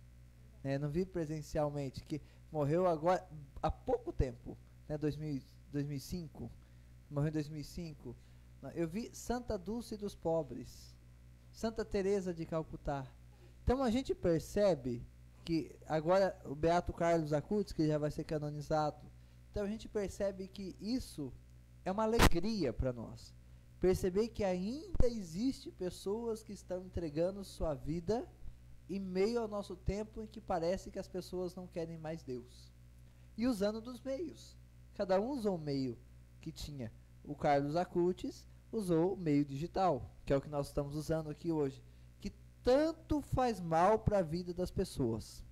né, não vi presencialmente, que morreu agora, há pouco tempo, né, 2005, morreu em 2005. Eu vi Santa Dulce dos Pobres, Santa Teresa de Calcutá. Então a gente percebe que agora o Beato Carlos Acutis, que já vai ser canonizado, então a gente percebe que isso é uma alegria para nós. Perceber que ainda existe pessoas que estão entregando sua vida em meio ao nosso tempo em que parece que as pessoas não querem mais Deus. E usando dos meios. Cada um usou o meio que tinha. O Carlos Acutis usou o meio digital, que é o que nós estamos usando aqui hoje. Tanto faz mal para a vida das pessoas,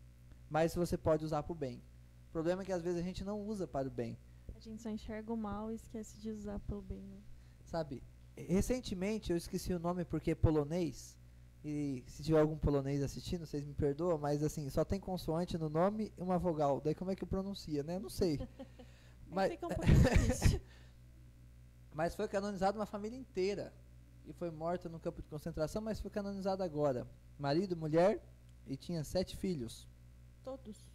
mas você pode usar para o bem. O problema é que às vezes a gente não usa para o bem. A gente só enxerga o mal e esquece de usar para o bem. Né? Sabe, recentemente eu esqueci o nome porque é polonês, e se tiver algum polonês assistindo, vocês me perdoam, mas assim, só tem consoante no nome e uma vogal. Daí como é que pronuncia, né? Eu não sei. Mas fica um pouco difícil. Mas foi canonizado uma família inteira. E foi morta no campo de concentração, mas foi canonizada agora. Marido, mulher e tinha 7 filhos. Todos.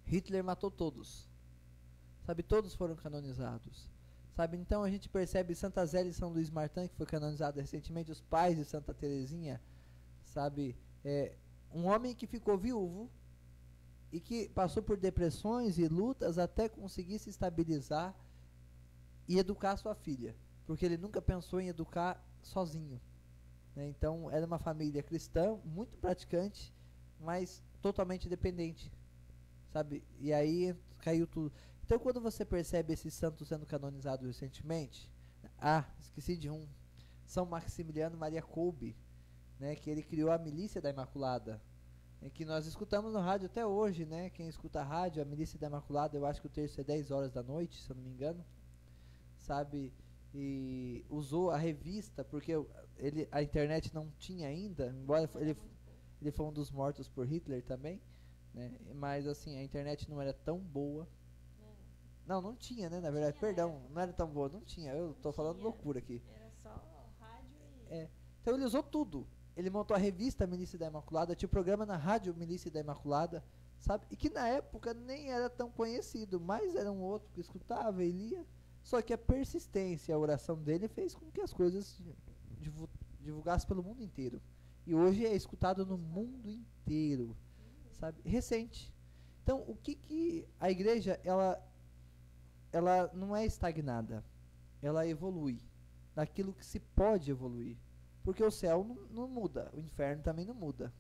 Hitler matou todos. Sabe, todos foram canonizados. Sabe, então a gente percebe Santa Zélia e São Luís Martin, que foi canonizado recentemente, os pais de Santa Teresinha, sabe, um homem que ficou viúvo e que passou por depressões e lutas até conseguir se estabilizar e educar sua filha, porque ele nunca pensou em educar sozinho, né? Então era uma família cristã, muito praticante, mas totalmente dependente, sabe, e aí caiu tudo. Então quando você percebe esses santos sendo canonizados recentemente, esqueci de um, São Maximiliano Maria Kolbe, né, que ele criou a Milícia da Imaculada, que nós escutamos no rádio até hoje, né? Quem escuta a rádio, a Milícia da Imaculada, eu acho que o terço é 10 horas da noite, se eu não me engano, sabe, e usou a revista, porque a internet não tinha ainda, embora ele foi um dos mortos por Hitler também, né? Mas assim, a internet não era tão boa. Não tinha, né? Na verdade, perdão, não era tão boa, não tinha. Eu tô falando loucura aqui. Era só rádio e... Então ele usou tudo. Ele montou a revista Milícia da Imaculada, tinha o programa na rádio Milícia da Imaculada, sabe? E que na época nem era tão conhecido, mas era um outro que escutava e lia. Só que a persistência, a oração dele fez com que as coisas divulgassem pelo mundo inteiro. E hoje é escutado no mundo inteiro, sabe? Recente. Então, o que a igreja, ela não é estagnada, ela evolui naquilo que se pode evoluir, porque o céu não muda, o inferno também não muda,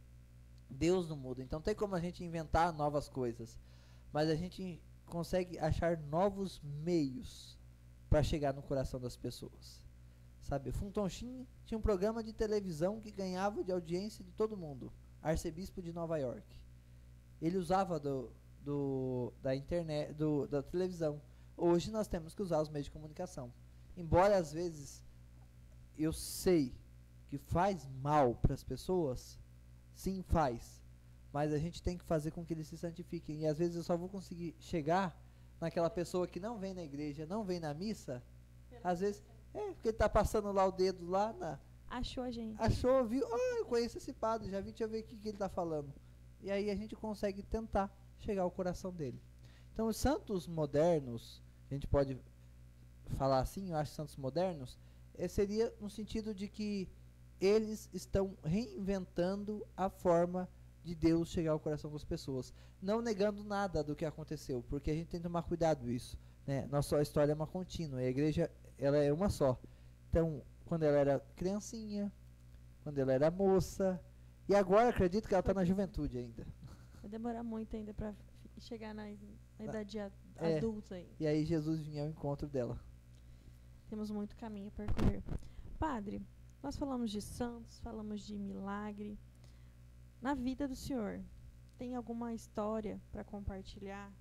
Deus não muda, então tem como a gente inventar novas coisas, mas a gente consegue achar novos meios para chegar no coração das pessoas, sabe? Fulton Sheen tinha um programa de televisão que ganhava de audiência de todo mundo, arcebispo de Nova York, ele usava da internet, da televisão. Hoje nós temos que usar os meios de comunicação. Embora às vezes eu sei que faz mal para as pessoas, sim, faz. Mas a gente tem que fazer com que eles se santifiquem. E às vezes eu só vou conseguir chegar naquela pessoa que não vem na igreja, não vem na missa. Às vezes, porque ele está passando lá o dedo lá achou a gente. Achou, viu? Eu conheço esse padre, já vi, deixa eu ver o que ele está falando. E aí a gente consegue tentar chegar ao coração dele. Então, os santos modernos, a gente pode falar assim, eu acho santos modernos, seria no sentido de que eles estão reinventando a forma de Deus chegar ao coração das pessoas, não negando nada do que aconteceu, porque a gente tem que tomar cuidado isso, né? Nossa história é uma contínua, a igreja ela é uma só. Então, quando ela era criancinha, quando ela era moça, e agora acredito que ela está na juventude ainda. Vai demorar muito ainda para chegar na idade adulta aí. E aí Jesus vinha ao encontro dela. Temos muito caminho a percorrer. Padre, nós falamos de santos, falamos de milagre. Na vida do senhor, tem alguma história para compartilhar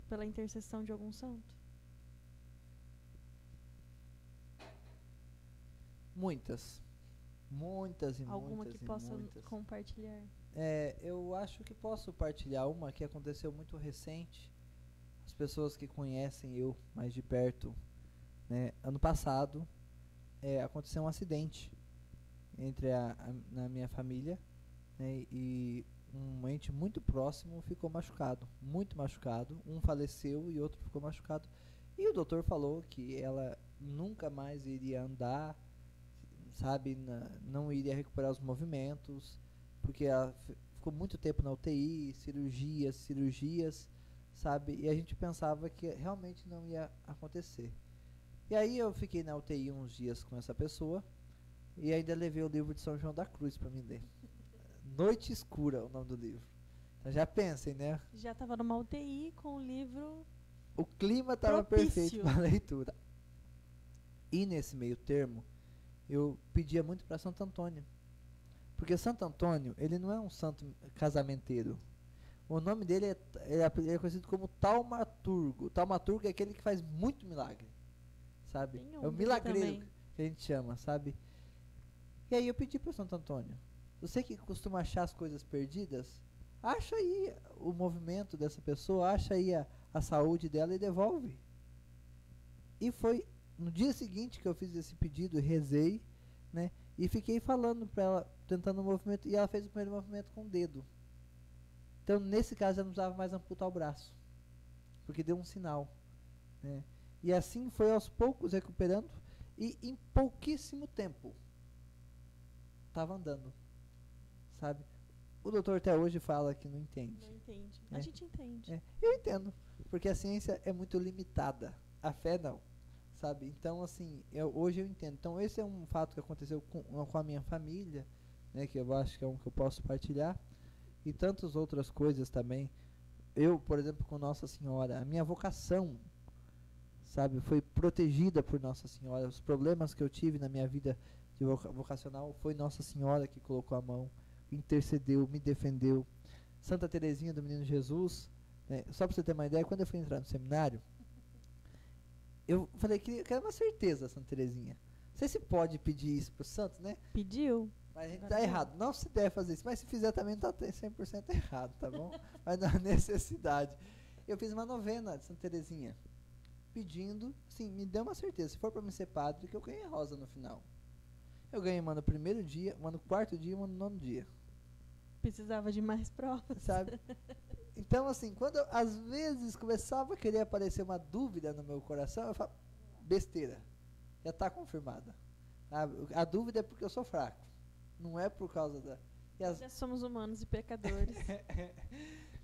pela intercessão de algum santo? Muitas e alguma muitas que e possa muitas. compartilhar? Eu acho que posso partilhar uma que aconteceu muito recente. As pessoas que conhecem eu mais de perto, né? Ano passado aconteceu um acidente entre na minha família, né? E um ente muito próximo ficou machucado, muito machucado. Um faleceu e outro ficou machucado. E o doutor falou que ela nunca mais iria andar, sabe? Não iria recuperar os movimentos, porque ela ficou muito tempo na UTI, cirurgias, sabe? E a gente pensava que realmente não ia acontecer. E aí eu fiquei na UTI uns dias com essa pessoa e ainda levei o livro de São João da Cruz para mim ler. Noite Escura, o nome do livro. Então já pensem, né? Já estava numa UTI com o livro. O clima estava perfeito para a leitura. E nesse meio termo, eu pedia muito para Santo Antônio. Porque Santo Antônio, ele não é um santo casamenteiro. O nome dele é conhecido como taumaturgo. Taumaturgo é aquele que faz muito milagre, sabe? É o milagreiro que a gente chama, sabe? E aí eu pedi para Santo Antônio, você que costuma achar as coisas perdidas, acha aí o movimento dessa pessoa, acha aí a saúde dela e devolve. E foi no dia seguinte que eu fiz esse pedido, rezei, né? E fiquei falando para ela, tentando o movimento, e ela fez o primeiro movimento com o dedo. Então, nesse caso, ela não precisava mais amputar o braço, porque deu um sinal, né? E assim foi aos poucos recuperando, e em pouquíssimo tempo estava andando, sabe? O doutor até hoje fala que não entende. Não entende. A gente entende. Eu entendo, porque a ciência é muito limitada, a fé não, sabe? Então, assim, hoje eu entendo. Então, esse é um fato que aconteceu com a minha família, né, que eu acho que é um que eu posso partilhar, e tantas outras coisas também. Eu, por exemplo, com Nossa Senhora, a minha vocação, sabe, foi protegida por Nossa Senhora. Os problemas que eu tive na minha vida de vocacional foi Nossa Senhora que colocou a mão, intercedeu, me defendeu. Santa Teresinha do Menino Jesus, né, só para você ter uma ideia, quando eu fui entrar no seminário, eu falei que era uma certeza, Santa Teresinha. Não sei se pode pedir isso para os santos, né? Pediu. Mas a gente tá errado. Não se deve fazer isso. Mas se fizer também tá 100% errado, tá bom? Mas não há necessidade. Eu fiz uma novena de Santa Teresinha, pedindo, sim, me deu uma certeza. Se for para me ser padre, que eu ganhei rosa no final. Eu ganhei uma no primeiro dia, uma no quarto dia e uma no nono dia. Precisava de mais provas. Sabe? Então, assim, quando eu, às vezes começava a querer aparecer uma dúvida no meu coração, eu falo, besteira. Já está confirmada. A dúvida é porque eu sou fraco. Não é por causa da... Já somos humanos e pecadores.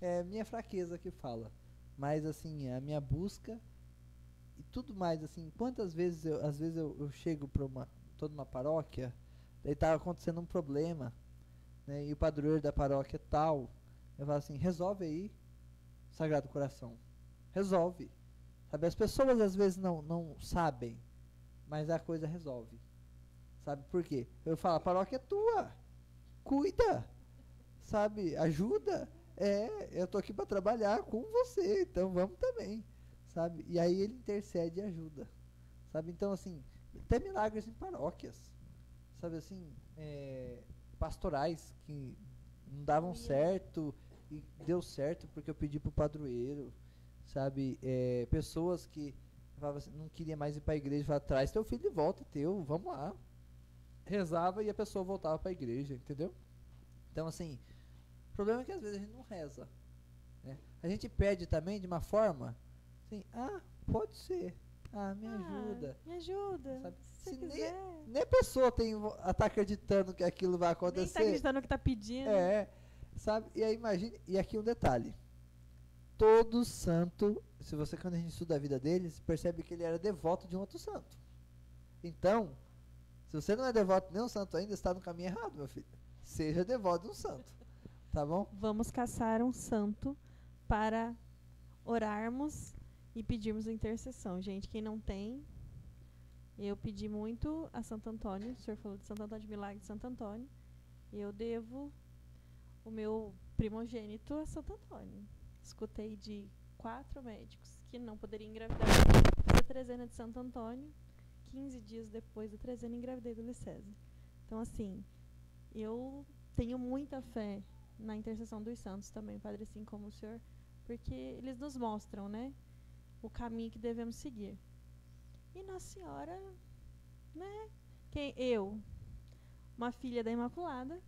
É minha fraqueza que fala. Mas, assim, a minha busca e tudo mais, assim, quantas vezes eu chego para toda uma paróquia, daí tá acontecendo um problema, né, e o padroeiro da paróquia é tal, eu falo assim, resolve aí, Sagrado Coração. Resolve. Sabe, as pessoas às vezes não sabem, mas a coisa resolve. Sabe por quê? Eu falo, a paróquia é tua. Cuida. Sabe? Ajuda. Eu tô aqui para trabalhar com você, então vamos também. Sabe? E aí ele intercede e ajuda. Sabe? Então, assim, até milagres em paróquias. Sabe assim, pastorais que não davam certo e deu certo porque eu pedi pro padroeiro. Sabe? Pessoas que falavam assim, não queria mais ir para a igreja, falava, traz teu filho de volta, vamos lá. Rezava e a pessoa voltava para a igreja, entendeu? Então, assim, o problema é que às vezes a gente não reza, né? A gente pede também de uma forma, assim, pode ser, me ajuda. Me ajuda, sabe? se quiser. Nem a pessoa tá acreditando que aquilo vai acontecer. Nem tá acreditando no que tá pedindo. Sabe? E aí imagine, e aqui um detalhe, todo santo, quando a gente estuda a vida deles, percebe que ele era devoto de um outro santo. Então, se você não é devoto de nenhum santo ainda, está no caminho errado, meu filho. Seja devoto de um santo. Tá bom? Vamos caçar um santo para orarmos e pedirmos a intercessão. Gente, quem não tem, eu pedi muito a Santo Antônio. O senhor falou de Santo Antônio de Milagre de Santo Antônio. Eu devo o meu primogênito a Santo Antônio. Escutei de 4 médicos que não poderiam engravidar. Fiz a trezena de Santo Antônio. 15 dias depois da trezena, engravidei do Licésio. Então, assim, eu tenho muita fé na intercessão dos santos também, Padre, assim como o senhor, porque eles nos mostram, né, o caminho que devemos seguir. E Nossa Senhora, né, uma filha da Imaculada,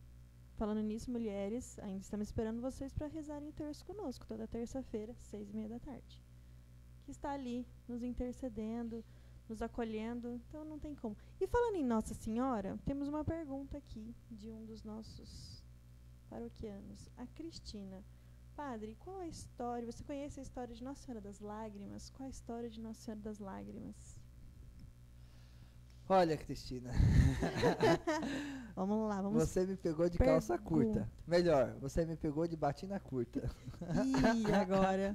falando nisso, mulheres, ainda estamos esperando vocês para rezarem o terço conosco, toda terça-feira, 6h30 da tarde. Que está ali, nos intercedendo, nos acolhendo, então não tem como. E falando em Nossa Senhora, temos uma pergunta aqui de um dos nossos paroquianos, a Cristina. Padre, qual a história, você conhece a história de Nossa Senhora das Lágrimas? Qual a história de Nossa Senhora das Lágrimas? Olha, Cristina. Vamos lá, Você me pegou de calça curta. Melhor, você me pegou de batina curta. E agora?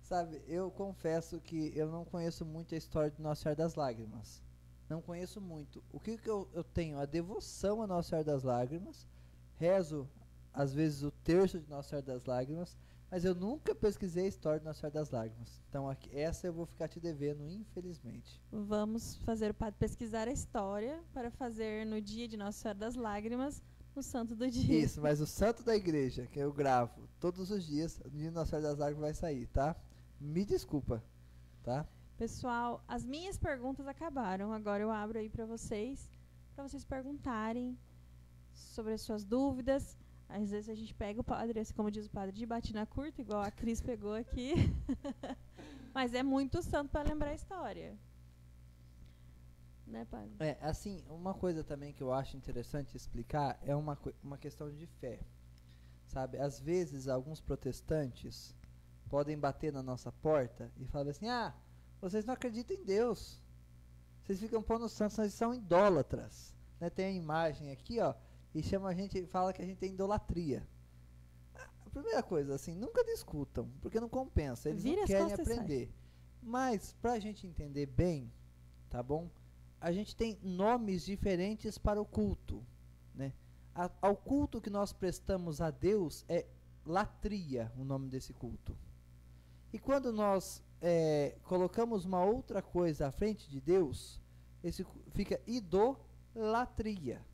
Sabe, eu confesso que eu não conheço muito a história de Nossa Senhora das Lágrimas. Não conheço muito. O que eu tenho? A devoção a Nossa Senhora das Lágrimas. Rezo, às vezes, o terço de Nossa Senhora das Lágrimas. Mas eu nunca pesquisei a história de Nossa Senhora das Lágrimas. Então, essa eu vou ficar te devendo, infelizmente. Vamos fazer o padre pesquisar a história para fazer no dia de Nossa Senhora das Lágrimas o santo do dia. Isso, mas o santo da igreja, que eu gravo todos os dias, no dia de Nossa Senhora das Lágrimas vai sair, tá? Me desculpa, tá? Pessoal, as minhas perguntas acabaram. Agora eu abro aí para vocês para vocês perguntarem sobre as suas dúvidas. Às vezes a gente pega o padre, assim como diz o padre, de batina curta, igual a Cris pegou aqui. Mas é muito santo para lembrar a história. Né, padre? Assim, uma coisa também que eu acho interessante explicar é uma questão de fé. Sabe, às vezes alguns protestantes podem bater na nossa porta e falar assim, vocês não acreditam em Deus. Vocês ficam pondo santos, vocês são idólatras. Né? Tem a imagem aqui, ó, e chama a gente, fala que a gente tem idolatria. A primeira coisa, assim, nunca discutam, porque não compensa, eles não querem aprender. Mas, pra gente entender bem, tá bom? A gente tem nomes diferentes para o culto, né? Ao culto que nós prestamos a Deus é latria, o nome desse culto. E quando nós colocamos uma outra coisa à frente de Deus, esse fica idolatria.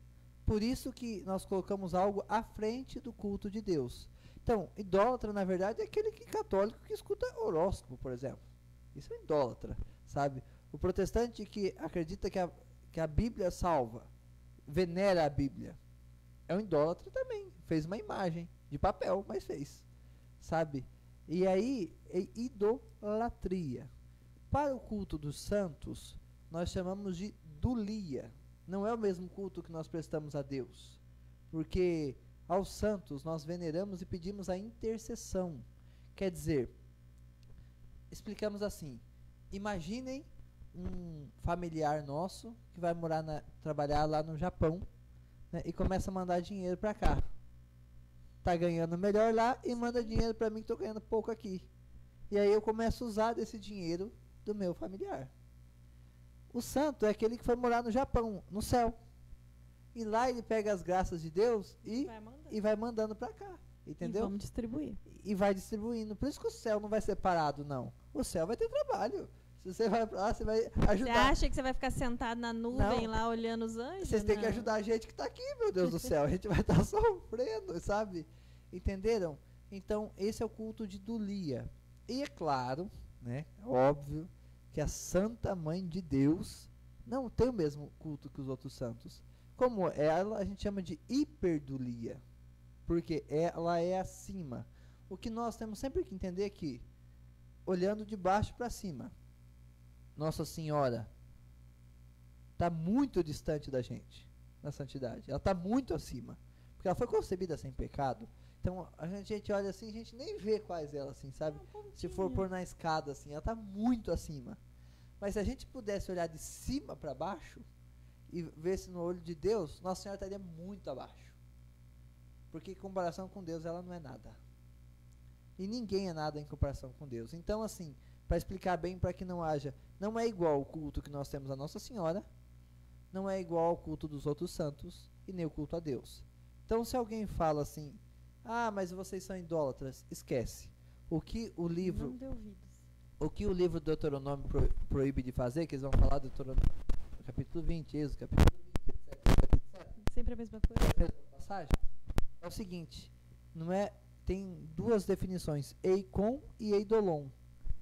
Por isso que nós colocamos algo à frente do culto de Deus. Então, idólatra, na verdade, é aquele católico que escuta horóscopo, por exemplo. Isso é idólatra, sabe? O protestante que acredita que a Bíblia salva, venera a Bíblia, é um idólatra também. Fez uma imagem de papel, mas fez, sabe? E aí, é idolatria. Para o culto dos santos, nós chamamos de dulia. Não é o mesmo culto que nós prestamos a Deus. Porque aos santos nós veneramos e pedimos a intercessão. Quer dizer, explicamos assim, imaginem um familiar nosso que vai trabalhar lá no Japão, né, e começa a mandar dinheiro para cá. Tá ganhando melhor lá e manda dinheiro para mim que estou ganhando pouco aqui. E aí eu começo a usar desse dinheiro do meu familiar. O santo é aquele que foi morar no Japão, no céu. E lá ele pega as graças de Deus e vai mandando para cá. Entendeu? E vamos distribuir. E vai distribuindo. Por isso que o céu não vai ser parado, não. O céu vai ter trabalho. Se você vai para lá, você vai ajudar. Você acha que você vai ficar sentado na nuvem lá olhando os anjos? Vocês têm que ajudar a gente que está aqui, meu Deus do céu. A gente vai estar sofrendo, sabe? Entenderam? Então, esse é o culto de dulia. E é claro, né? Óbvio, que a Santa Mãe de Deus não tem o mesmo culto que os outros santos. Como ela, a gente chama de hiperdulia, porque ela é acima. O que nós temos sempre que entender é que, olhando de baixo para cima, Nossa Senhora está muito distante da gente, na santidade. Ela está muito acima, porque ela foi concebida sem pecado. Então, a gente olha assim, a gente nem vê quais ela, assim, sabe? Se for pôr na escada, assim, ela está muito acima. Mas se a gente pudesse olhar de cima para baixo e ver se no olho de Deus, Nossa Senhora estaria muito abaixo. Porque em comparação com Deus, ela não é nada. E ninguém é nada em comparação com Deus. Então, assim, para explicar bem, para que não haja, não é igual o culto que nós temos a Nossa Senhora, não é igual ao culto dos outros santos e nem o culto a Deus. Então, se alguém fala assim, mas vocês são idólatras, esquece. O que o livro do Deuteronômio proíbe de fazer, que eles vão falar do Deuteronômio capítulo 20, Êxodo capítulo 20, etc. Sempre a mesma coisa. É a mesma passagem. É o seguinte, tem duas definições, eikon e eidolon.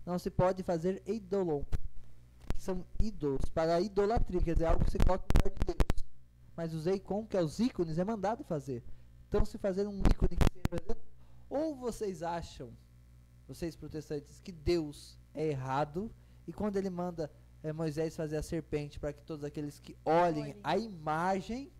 Não se pode fazer eidolon, que são ídolos, para a idolatria, quer dizer, algo que você coloca no lugar de Deus. Mas os eikon, que é os ícones, é mandado fazer. Então, se fazer um ícone que seja, ou vocês acham, vocês protestantes, que Deus é errado, e quando ele manda Moisés fazer a serpente para que todos aqueles que olhem a imagem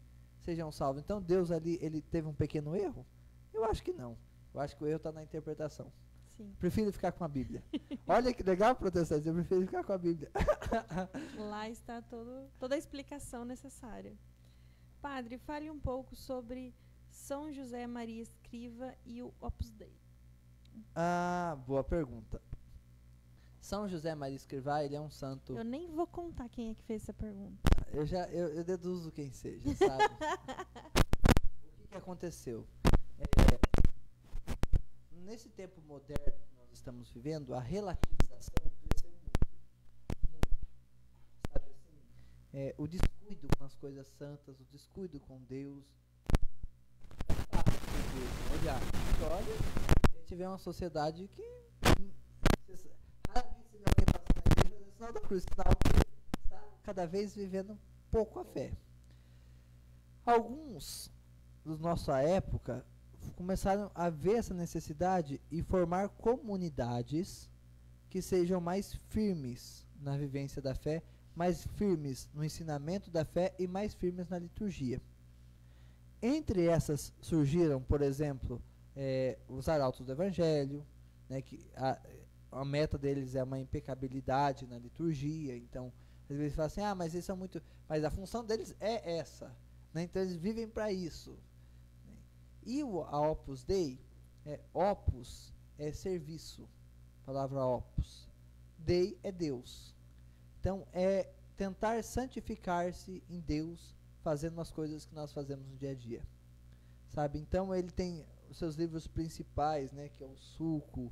sejam salvos. Então, Deus ali, ele teve um pequeno erro? Eu acho que não. Eu acho que o erro está na interpretação. Sim. Prefiro ficar com a Bíblia. Olha que legal, protestantes, eu prefiro ficar com a Bíblia. Lá está toda a explicação necessária. Padre, fale um pouco sobre São José Maria Escrivá e o Opus Dei. Boa pergunta. São José Maria Escrivá, ele é um santo... Eu nem vou contar quem é que fez essa pergunta. Eu deduzo quem seja, sabe? O que aconteceu? Nesse tempo moderno que nós estamos vivendo, a relativização cresceu muito. Sabe assim? O descuido com as coisas santas, o descuido com Deus. Olha, a gente vê uma sociedade que raramente se vê alguém passando na igreja, é sinal da cruz, sinal que está cada vez vivendo pouco a fé. Alguns da nossa época começaram a ver essa necessidade e formar comunidades que sejam mais firmes na vivência da fé, mais firmes no ensinamento da fé e mais firmes na liturgia. Entre essas surgiram, por exemplo, os arautos do Evangelho, né, que a meta deles é uma impecabilidade na liturgia. Então, às vezes falam assim, mas eles são muito... Mas a função deles é essa, né, então eles vivem para isso. E a Opus Dei, opus é serviço, palavra opus. Dei é Deus. Então, é tentar santificar-se em Deus, fazendo as coisas que nós fazemos no dia a dia. Sabe? Então, ele tem os seus livros principais, né, que é o Suco,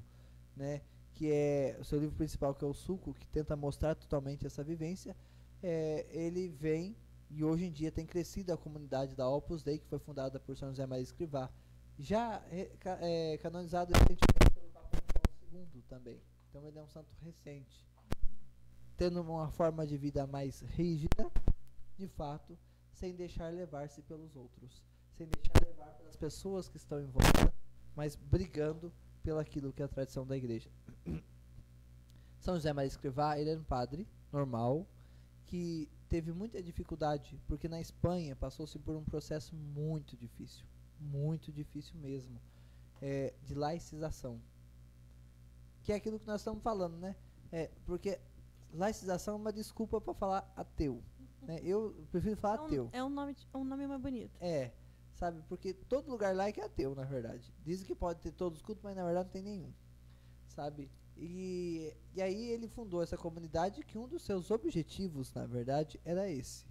né, que é o seu livro principal, que é o Suco, que tenta mostrar totalmente essa vivência. Ele vem, e hoje em dia tem crescido a comunidade da Opus Dei, que foi fundada por São José Maria Escrivá, já canonizado recentemente pelo Papa João II também. Então ele é um santo recente, tendo uma forma de vida mais rígida, de fato, sem deixar levar-se pelos outros, sem deixar levar pelas pessoas que estão em volta, mas brigando pelo aquilo que é a tradição da igreja. São José Maria Escrivá, ele era um padre normal, que teve muita dificuldade, porque na Espanha passou-se por um processo muito difícil mesmo, de laicização, que é aquilo que nós estamos falando, né? Porque laicização é uma desculpa para falar ateu, né? Eu prefiro falar ateu. É um nome mais bonito. Sabe? Porque todo lugar laico é ateu, na verdade. Dizem que pode ter todos os cultos, mas na verdade não tem nenhum, sabe? E aí ele fundou essa comunidade, que um dos seus objetivos, na verdade, era esse: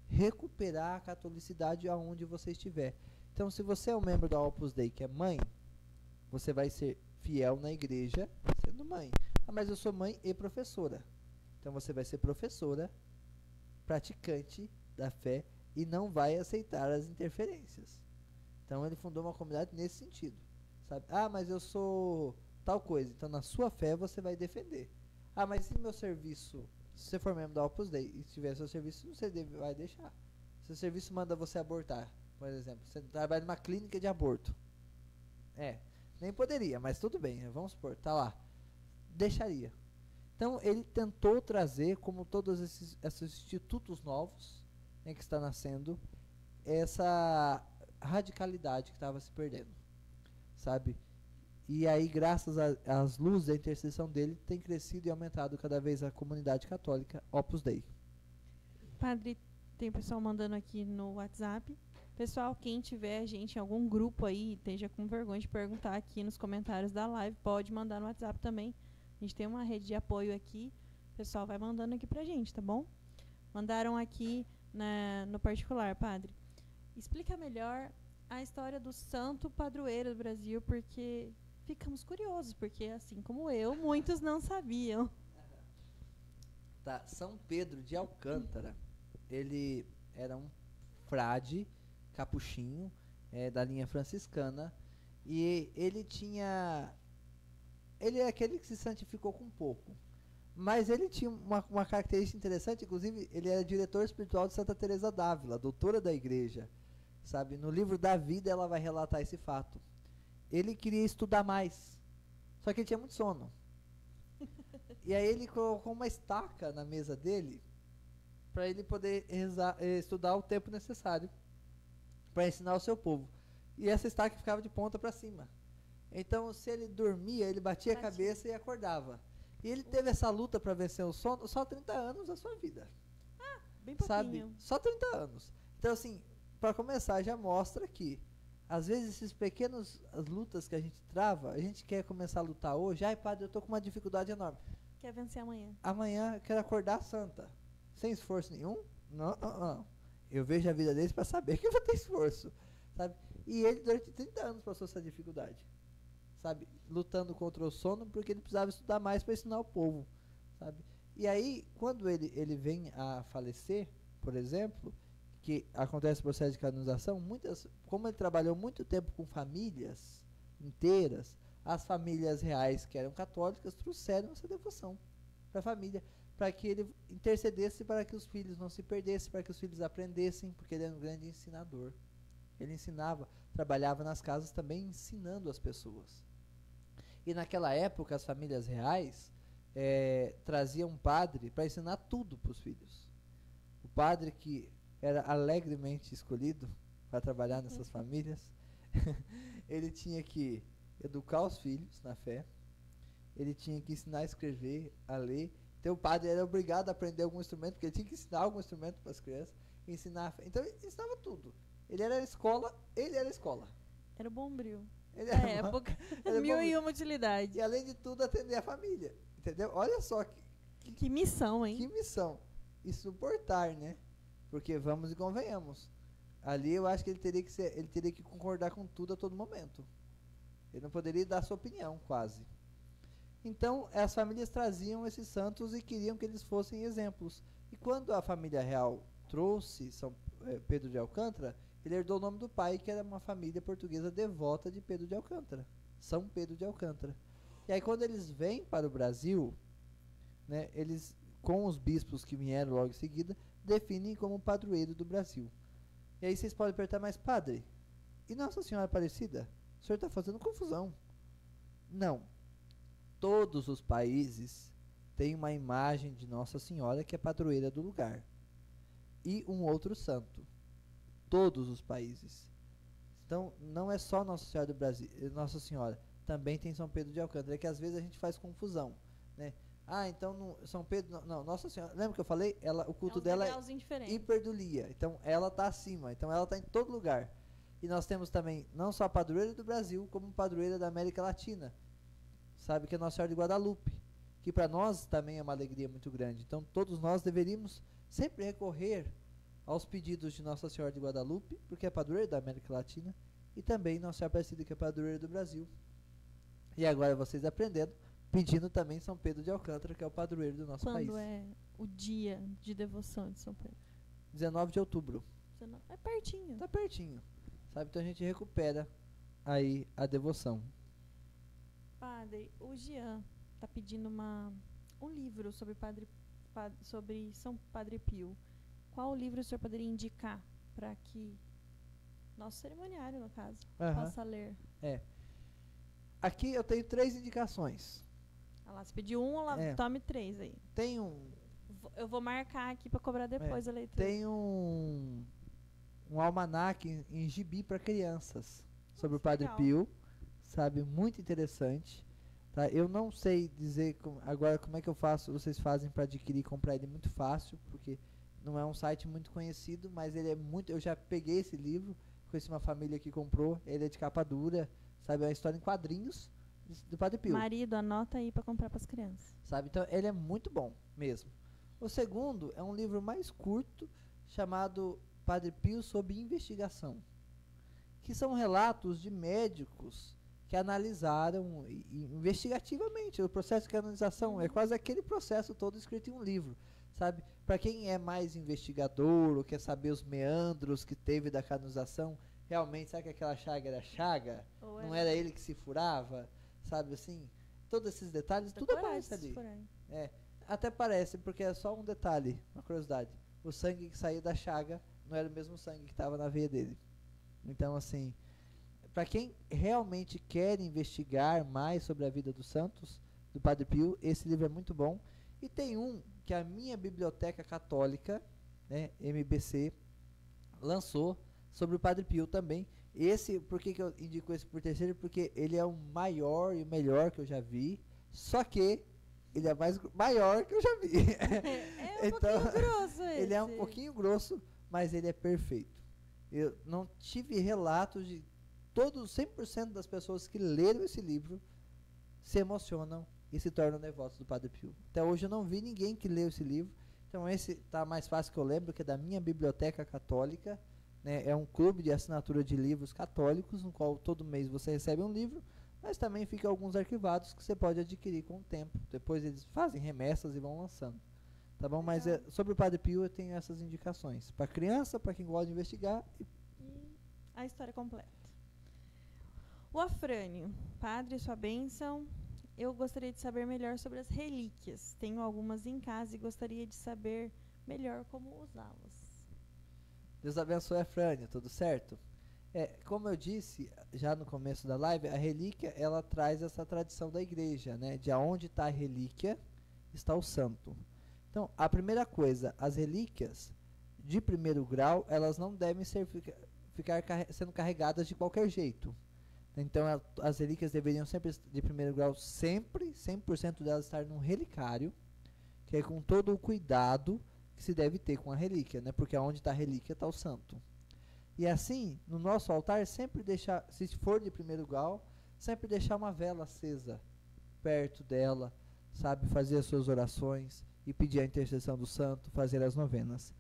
recuperar a catolicidade aonde você estiver. Então, se você é um membro da Opus Dei, que é mãe, você vai ser fiel na igreja sendo mãe. Mas eu sou mãe e professora. Então, você vai ser professora, praticante da fé, e não vai aceitar as interferências. Então, ele fundou uma comunidade nesse sentido, sabe? Mas eu sou tal coisa, então na sua fé você vai defender. Mas se meu serviço, se você for membro da Opus Dei e tiver seu serviço, você vai deixar. Se o serviço manda você abortar, por exemplo, você trabalha numa clínica de aborto, nem poderia, mas tudo bem, vamos supor, tá lá, deixaria. Então ele tentou trazer, como todos esses institutos novos, né, que está nascendo, essa radicalidade que estava se perdendo, sabe? E aí, graças às luzes da intercessão dele, tem crescido e aumentado cada vez a comunidade católica Opus Dei. Padre, tem pessoal mandando aqui no WhatsApp. Pessoal, quem tiver gente em algum grupo aí, esteja com vergonha de perguntar aqui nos comentários da live, pode mandar no WhatsApp também. A gente tem uma rede de apoio aqui. O pessoal vai mandando aqui pra gente, tá bom? Mandaram aqui no particular, padre. Explica melhor a história do santo padroeiro do Brasil, porque ficamos curiosos, porque assim como eu, muitos não sabiam. São Pedro de Alcântara, ele era um frade capuchinho, da linha franciscana, e ele é aquele que se santificou com pouco, mas ele tinha uma característica interessante. Inclusive ele era diretor espiritual de Santa Teresa d'Ávila, doutora da igreja, sabe? No livro da vida ela vai relatar esse fato. Ele queria estudar mais, só que ele tinha muito sono. E aí ele colocou uma estaca na mesa dele para ele poder estudar o tempo necessário para ensinar o seu povo. E essa estaca ficava de ponta para cima. Então, se ele dormia, ele batia a cabeça e acordava. E ele teve essa luta para vencer o sono só 30 anos da sua vida. Bem pouquinho. Sabe? Só 30 anos. Então, assim, para começar, já mostra que às vezes esses pequenos lutas que a gente trava, a gente quer começar a lutar hoje. Padre, eu tô com uma dificuldade enorme. Quer vencer amanhã? Amanhã eu quero acordar santa. Sem esforço nenhum? Não. Eu vejo a vida deles para saber que eu vou ter esforço, sabe? E ele durante 30 anos passou essa dificuldade, sabe? Lutando contra o sono, porque ele precisava estudar mais para ensinar o povo, sabe? E aí, quando ele vem a falecer, por exemplo, que acontece o processo de canonização, como ele trabalhou muito tempo com famílias inteiras, as famílias reais que eram católicas trouxeram essa devoção para a família. para que ele intercedesse para que os filhos não se perdessem, para que os filhos aprendessem, porque ele era um grande ensinador. Ele ensinava, trabalhava nas casas também ensinando as pessoas. E naquela época as famílias reais traziam um padre para ensinar tudo para os filhos. O padre que era alegremente escolhido para trabalhar nessas famílias, ele tinha que educar os filhos na fé, ele tinha que ensinar a escrever, a ler. Então o padre era obrigado a aprender algum instrumento, porque ele tinha que ensinar algum instrumento para as crianças, ensinar a fé. Então ele ensinava tudo. Ele era a escola. Era o Bombril. Ele Na época, mil e uma utilidade. E além de tudo, atender a família. Entendeu? Olha só que missão, hein? Que missão. E suportar, né? Porque vamos e convenhamos. Ali eu acho que ele teria que concordar com tudo a todo momento. Ele não poderia dar sua opinião, quase. Então, as famílias traziam esses santos e queriam que eles fossem exemplos. E quando a família real trouxe São Pedro de Alcântara, ele herdou o nome do pai, que era uma família portuguesa devota de Pedro de Alcântara. São Pedro de Alcântara. E aí, quando eles vêm para o Brasil, né, eles, com os bispos que vieram logo em seguida, definem como padroeiro do Brasil. E aí vocês podem perguntar, mas padre, e Nossa Senhora Aparecida? O senhor está fazendo confusão. Não. Todos os países têm uma imagem de Nossa Senhora que é padroeira do lugar. E um outro santo. Todos os países. Então, não é só Nossa Senhora do Brasil, Nossa Senhora. Também tem São Pedro de Alcântara. É que às vezes a gente faz confusão, né? Ah, então São Pedro... Não, Nossa Senhora... Lembra que eu falei? O culto dela é hiperdulia. Então, ela está acima. Então, ela está em todo lugar. E nós temos também, não só a padroeira do Brasil, como a padroeira da América Latina. Sabe, que é Nossa Senhora de Guadalupe. Que para nós também é uma alegria muito grande. Então, todos nós deveríamos sempre recorrer aos pedidos de Nossa Senhora de Guadalupe, porque é padroeira da América Latina, e também Nossa Senhora Aparecida, que é padroeira do Brasil. E agora vocês aprendendo, pedindo também São Pedro de Alcântara, que é o padroeiro do nosso país. Quando é o dia de devoção de São Pedro? 19 de outubro. É pertinho. Tá pertinho. Sabe, então a gente recupera aí a devoção. Padre, o Jean tá pedindo um livro sobre sobre São Padre Pio. Qual livro o senhor poderia indicar para que nosso cerimoniário, no caso, possa ler? Aqui eu tenho 3 indicações. Ah lá, você pediu tome 3 aí. Tem um... Eu vou marcar aqui para cobrar depois a leitura. Tem um almanaque em gibi para crianças sobre o Padre Pio, sabe, muito interessante, tá? Eu não sei dizer agora como é que vocês fazem para adquirir e comprar ele muito fácil, porque não é um site muito conhecido, mas ele é muito... Eu já peguei esse livro, conheci uma família que comprou, ele é de capa dura, sabe, é uma história em quadrinhos do Padre Pio. Marido, anota aí para comprar para as crianças. Sabe, então ele é muito bom mesmo. O segundo é um livro mais curto, chamado Padre Pio sob investigação, que são relatos de médicos que analisaram investigativamente. O processo de canonização é quase aquele processo todo escrito em um livro, sabe? Para quem é mais investigador ou quer saber os meandros que teve da canonização, realmente, sabe que aquela chaga era chaga? Não era ele que se furava? Sabe assim? Todos esses detalhes, tudo aparece ali. Até parece, porque é só um detalhe, uma curiosidade. O sangue que saiu da chaga não era o mesmo sangue que estava na veia dele. Então, assim, para quem realmente quer investigar mais sobre a vida dos santos, do Padre Pio, esse livro é muito bom. E tem um que a minha biblioteca católica, né, MBC, lançou sobre o Padre Pio também. Esse, por que eu indico esse por terceiro? Porque ele é o maior e o melhor que eu já vi, só que ele é maior que eu já vi. É um pouquinho grosso esse. Ele é um pouquinho grosso, mas ele é perfeito. Eu não tive relatos de 100% das pessoas que leram esse livro se emocionam e se tornam devotos do Padre Pio. Até hoje eu não vi ninguém que leu esse livro. Então esse tá mais fácil que eu lembro, que é da minha biblioteca católica, né? É um clube de assinatura de livros católicos, no qual todo mês você recebe um livro, mas também ficam alguns arquivados que você pode adquirir com o tempo. Depois eles fazem remessas e vão lançando. Tá bom? Mas sobre o Padre Pio eu tenho essas indicações. Para criança, para quem gosta de investigar. E a história completa. O Afrânio. Padre, sua bênção. eu gostaria de saber melhor sobre as relíquias. Tenho algumas em casa e gostaria de saber melhor como usá-las. Deus abençoe a Frânia, tudo certo? Como eu disse já no começo da live, a relíquia ela traz essa tradição da igreja, né? De aonde está a relíquia, está o santo. Então, a primeira coisa, as relíquias de primeiro grau, elas não devem ficar sendo carregadas de qualquer jeito. Então, as relíquias deveriam sempre, de primeiro grau, sempre, 100% delas estar num relicário, que é com todo o cuidado que se deve ter com a relíquia, né? Porque onde está a relíquia está o santo. E assim, no nosso altar, sempre deixar, se for de primeiro grau, sempre deixar uma vela acesa perto dela, sabe? Fazer as suas orações e pedir a intercessão do santo, fazer as novenas.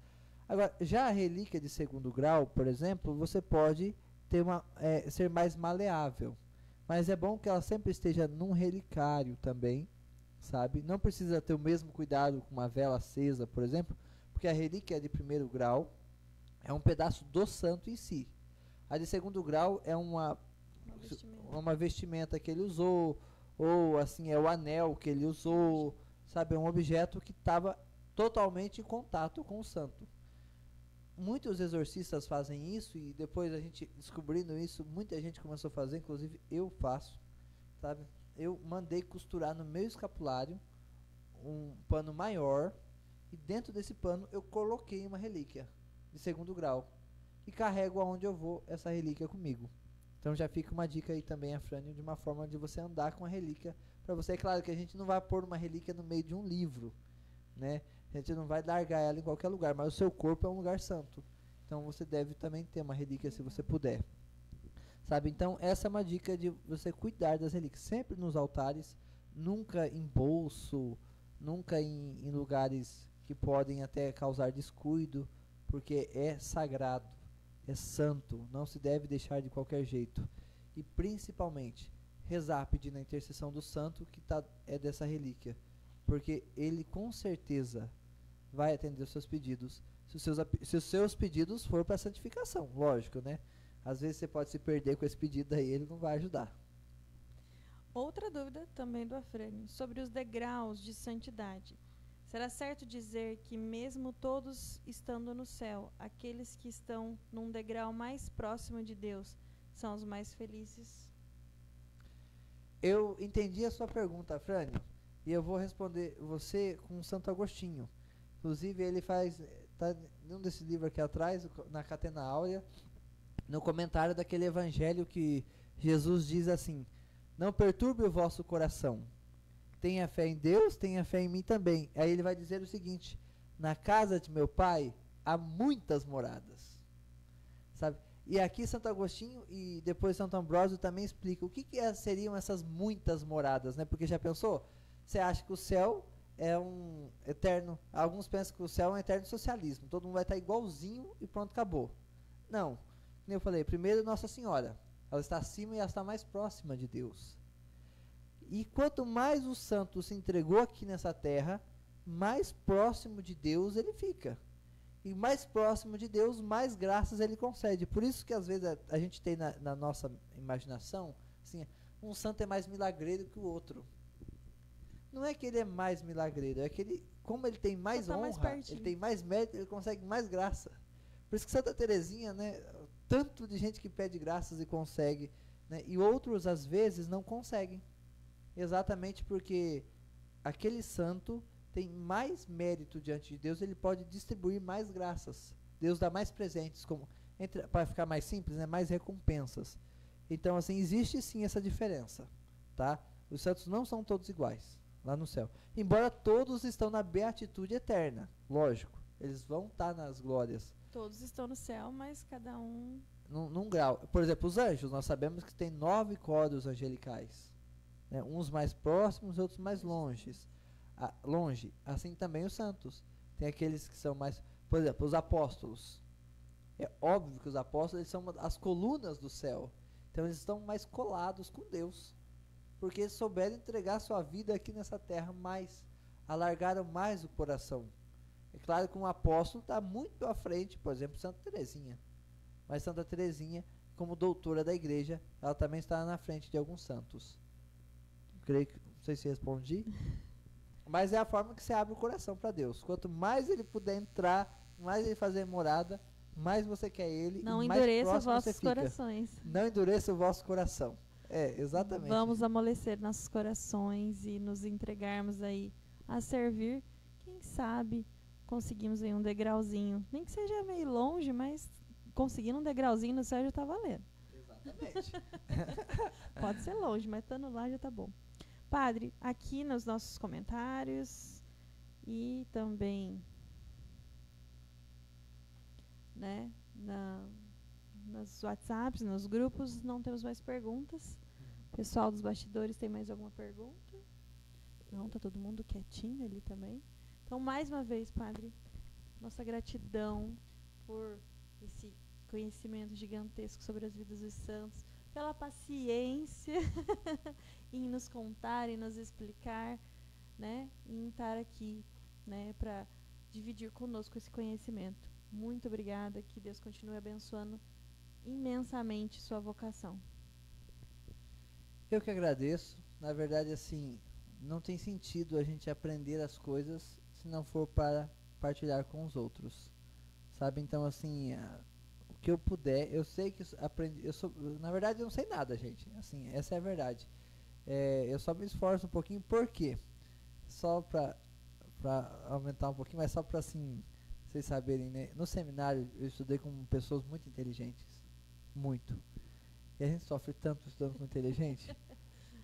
Agora, já a relíquia de segundo grau, por exemplo, você pode ter ser mais maleável. Mas é bom que ela sempre esteja num relicário também, sabe? Não precisa ter o mesmo cuidado com uma vela acesa, por exemplo, porque a relíquia de primeiro grau é um pedaço do santo em si. A de segundo grau é uma vestimenta que ele usou, ou assim, é o anel que ele usou, sabe? É um objeto que estava totalmente em contato com o santo. Muitos exorcistas fazem isso e depois a gente descobrindo isso, muita gente começou a fazer, inclusive eu faço, sabe? Eu mandei costurar no meu escapulário um pano maior e dentro desse pano eu coloquei uma relíquia de segundo grau e carrego aonde eu vou essa relíquia comigo. Então já fica uma dica aí também, Afrânio, de uma forma de você andar com a relíquia para você. É claro que a gente não vai pôr uma relíquia no meio de um livro, né? A gente não vai largar ela em qualquer lugar, mas o seu corpo é um lugar santo. Então você deve também ter uma relíquia se você puder. Sabe? Então essa é uma dica de você cuidar das relíquias. Sempre nos altares, nunca em bolso, nunca em lugares que podem até causar descuido, porque é sagrado, é santo, não se deve deixar de qualquer jeito. E principalmente, rezar pedindo a intercessão do santo que é dessa relíquia, porque ele com certeza vai atender os seus pedidos, se os seus pedidos for para santificação, lógico, né? Às vezes você pode se perder com esse pedido aí, ele não vai ajudar. Outra dúvida também do Afrânio, sobre os degraus de santidade. Será certo dizer que mesmo todos estando no céu, aqueles que estão num degrau mais próximo de Deus são os mais felizes? Eu entendi a sua pergunta, Afrânio, e eu vou responder você com Santo Agostinho. Inclusive, ele está num desse livro aqui atrás, na Catena Áurea, no comentário daquele evangelho que Jesus diz assim: não perturbe o vosso coração. Tenha fé em Deus, tenha fé em mim também. Aí ele vai dizer o seguinte: na casa de meu pai há muitas moradas. Sabe? E aqui Santo Agostinho e depois Santo Ambrósio também explica o que seriam essas muitas moradas, né? Porque já pensou? Você acha que o céu é um eterno... Alguns pensam que o céu é um eterno socialismo. Todo mundo vai estar igualzinho e pronto, acabou. Não. Como eu falei, primeiro Nossa Senhora. Ela está acima e ela está mais próxima de Deus. E quanto mais o santo se entregou aqui nessa terra, mais próximo de Deus ele fica. E mais próximo de Deus, mais graças ele concede. Por isso que às vezes a gente tem na nossa imaginação, assim, um santo é mais milagreiro que o outro. Não é que ele é mais milagreiro, é que ele, como ele tem mais honra, ele tem mais mérito, ele consegue mais graça. Por isso que Santa Teresinha, né, tanto de gente que pede graças e consegue, né, e outros às vezes não conseguem. Exatamente porque aquele santo tem mais mérito diante de Deus, ele pode distribuir mais graças. Deus dá mais presentes, para ficar mais simples, né, mais recompensas. Então, assim, existe sim essa diferença, tá? Os santos não são todos iguais lá no céu. Embora todos estão na beatitude eterna, lógico, eles vão estar nas glórias. Todos estão no céu, mas cada um... Num grau. Por exemplo, os anjos, nós sabemos que tem 9 códigos angelicais. Né? Uns mais próximos, outros mais longe. Assim também os santos. Tem aqueles que são mais... Por exemplo, os apóstolos. É óbvio que os apóstolos eles são as colunas do céu. Então eles estão mais colados com Deus. Porque eles souberam entregar sua vida aqui nessa terra mais. Alargaram mais o coração. É claro que um apóstolo está muito à frente, por exemplo, Santa Teresinha. Mas Santa Teresinha, como doutora da igreja, ela também está na frente de alguns santos. Creio que Não sei se respondi. Mas é a forma que você abre o coração para Deus. Quanto mais ele puder entrar, mais ele fazer morada, mais você quer ele Não e mais endureça próximo você vossos fica. corações. Não endureça o vosso coração. É, exatamente. Vamos amolecer nossos corações e nos entregarmos aí a servir. Quem sabe conseguimos aí um degrauzinho. Nem que seja meio longe, mas conseguindo um degrauzinho no céu já tá valendo. Exatamente. Pode ser longe, mas estando lá já tá bom. Padre, aqui nos nossos comentários e também, né, nos WhatsApps, nos grupos, não temos mais perguntas. Pessoal dos bastidores, tem mais alguma pergunta? Não, tá todo mundo quietinho ali também. Então, mais uma vez, Padre, nossa gratidão por esse conhecimento gigantesco sobre as vidas dos santos, pela paciência em nos contar e nos explicar, né, e em estar aqui, né, para dividir conosco esse conhecimento. Muito obrigada, que Deus continue abençoando imensamente sua vocação. Eu que agradeço. Na verdade, assim, não tem sentido a gente aprender as coisas se não for para partilhar com os outros, sabe? Então, assim, o que eu puder, eu sei que aprendi, na verdade, eu não sei nada, gente. Assim, essa é a verdade. Eu só me esforço um pouquinho, por quê? Só para aumentar um pouquinho, mas só para, assim, vocês saberem, né? No seminário, eu estudei com pessoas muito inteligentes, muito. E a gente sofre tanto estudando com inteligente,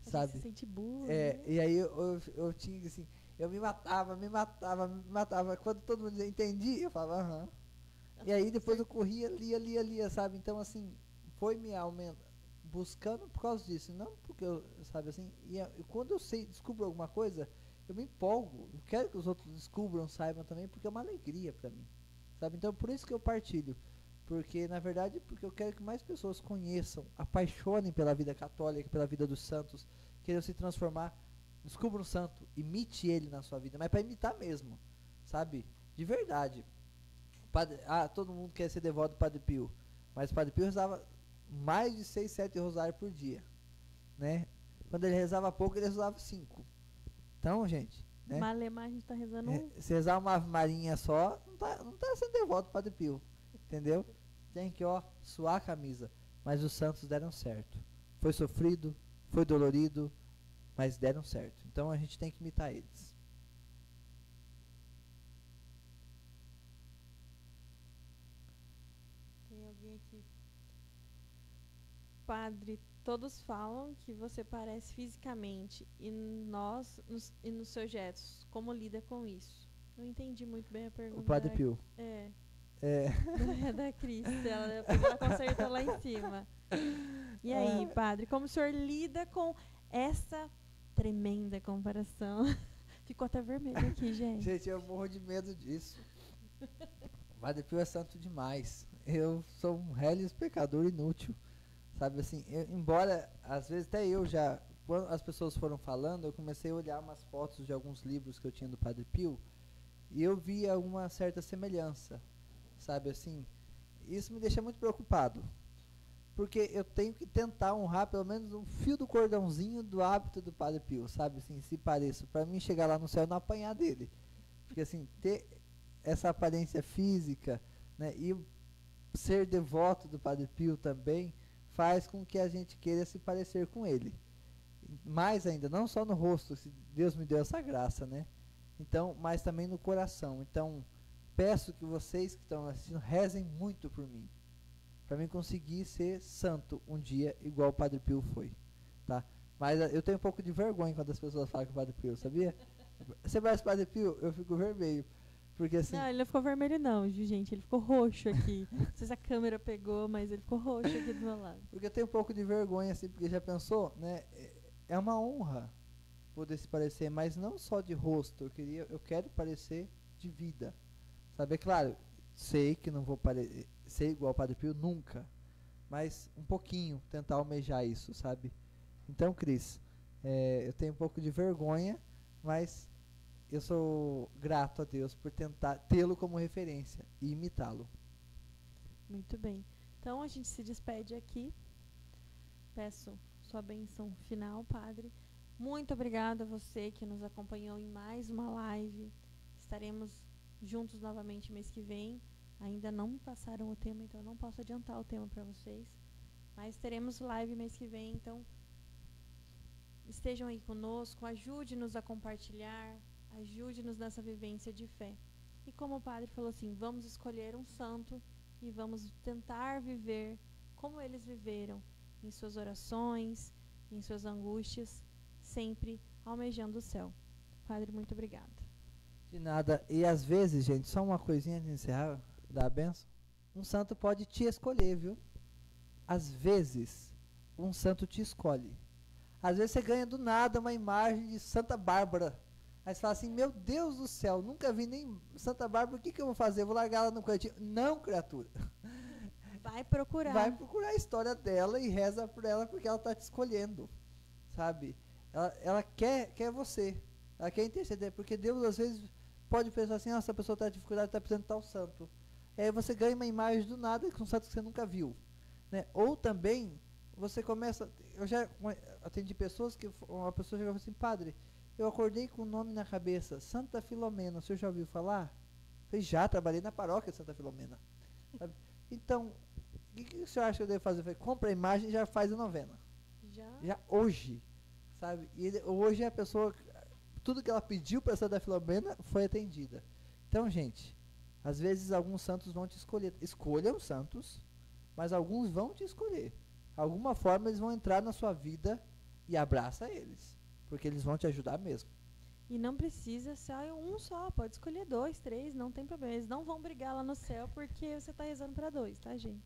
sabe? A gente se sente burro, E aí eu tinha assim, eu me matava. Quando todo mundo dizia, entendi, eu falava, aham. E aí depois eu corria, lia, sabe? Então, assim, foi me buscando por causa disso, não porque eu, sabe assim, e quando eu descubro alguma coisa, eu me empolgo, eu quero que os outros descubram, saibam também, porque é uma alegria para mim, sabe? Então, por isso que eu partilho. Porque, na verdade, porque eu quero que mais pessoas conheçam, apaixonem pela vida católica, pela vida dos santos, queiram se transformar, descubra um santo, imite ele na sua vida, mas para imitar mesmo, sabe? De verdade. Todo mundo quer ser devoto do Padre Pio, mas o Padre Pio rezava mais de 6, 7 rosários por dia, né? Quando ele rezava pouco, ele rezava 5. Então, gente, né? Malemar, a gente tá rezando se rezar uma Ave Marinha só, não tá sendo devoto do Padre Pio, entendeu? Tem que, suar a camisa. Mas os santos deram certo. Foi sofrido, foi dolorido, mas deram certo. Então a gente tem que imitar eles. Tem alguém aqui. Padre, todos falam que você parece fisicamente e nos seus gestos. Como lida com isso? Não entendi muito bem a pergunta. O Padre Pio. É É. da Cris, ela consertou lá em cima. E aí, Padre, como o senhor lida com essa tremenda comparação? Ficou até vermelho aqui, gente. Gente, eu morro de medo disso. O Padre Pio é santo demais. Eu sou um reles pecador inútil. Sabe assim, embora às vezes até eu já, quando as pessoas foram falando, eu comecei a olhar umas fotos de alguns livros que eu tinha do Padre Pio e eu via uma certa semelhança. Sabe assim, isso me deixa muito preocupado, porque eu tenho que tentar honrar pelo menos um fio do cordãozinho do hábito do Padre Pio, sabe assim, se pareça, para mim chegar lá no céu e não apanhar dele, porque assim, ter essa aparência física, né, e ser devoto do Padre Pio também faz com que a gente queira se parecer com ele, mais ainda, não só no rosto, se Deus me deu essa graça, né, então, mas também no coração. Então peço que vocês que estão assistindo rezem muito por mim, para mim conseguir ser santo um dia igual o Padre Pio foi, tá? Mas eu tenho um pouco de vergonha quando as pessoas falam que o Padre Pio, sabia? Você parece o Padre Pio? Eu fico vermelho, porque assim... Não, ele não ficou vermelho não, gente, ele ficou roxo aqui. Não sei se a câmera pegou, mas ele ficou roxo aqui do meu lado. Porque eu tenho um pouco de vergonha, assim, porque já pensou, né? É uma honra poder se parecer, mas não só de rosto, eu quero parecer de vida. Sabe, é claro, sei que não vou ser igual ao Padre Pio nunca, mas um pouquinho, tentar almejar isso, sabe? Então, Cris, eu tenho um pouco de vergonha, mas eu sou grato a Deus por tentar tê-lo como referência e imitá-lo. Muito bem. Então, a gente se despede aqui. Peço sua bênção final, Padre. Muito obrigada a você que nos acompanhou em mais uma live. Estaremos juntos novamente mês que vem. Ainda não me passaram o tema, então eu não posso adiantar o tema para vocês. Mas teremos live mês que vem, então estejam aí conosco, ajude-nos a compartilhar, ajude-nos nessa vivência de fé. E como o padre falou assim, vamos escolher um santo e vamos tentar viver como eles viveram, em suas orações, em suas angústias, sempre almejando o céu. Padre, muito obrigada. De nada. E às vezes, gente, só uma coisinha de encerrar, dar a benção. Um santo pode te escolher, viu? Às vezes, um santo te escolhe. Às vezes você ganha do nada uma imagem de Santa Bárbara. Aí você fala assim, meu Deus do céu, nunca vi nem Santa Bárbara, o que eu vou fazer? Eu vou largar ela no cantinho. Não, criatura. Vai procurar. Vai procurar a história dela e reza por ela, porque ela está te escolhendo, sabe? Ela quer você. Ela quer interceder, porque Deus às vezes pode pensar assim, essa pessoa está em dificuldade, está precisando de tal santo. Aí você ganha uma imagem do nada com um santo que você nunca viu. Né? Ou também, você começa... Eu já atendi pessoas que... Uma pessoa chegou assim, padre, eu acordei com o nome na cabeça, Santa Filomena, o senhor já ouviu falar? Eu falei, já, trabalhei na paróquia de Santa Filomena. Sabe? Então, o que o senhor acha que eu devo fazer? Eu falei, compra a imagem e já faz a novena. Já hoje, sabe? E hoje a pessoa... Tudo que ela pediu para Santa Filomena foi atendida. Então, gente, às vezes alguns santos vão te escolher. Escolham santos, mas alguns vão te escolher. Alguma forma eles vão entrar na sua vida e abraça eles, porque eles vão te ajudar mesmo. E não precisa ser um só, pode escolher 2, 3, não tem problema. Eles não vão brigar lá no céu porque você está rezando para 2, tá, gente?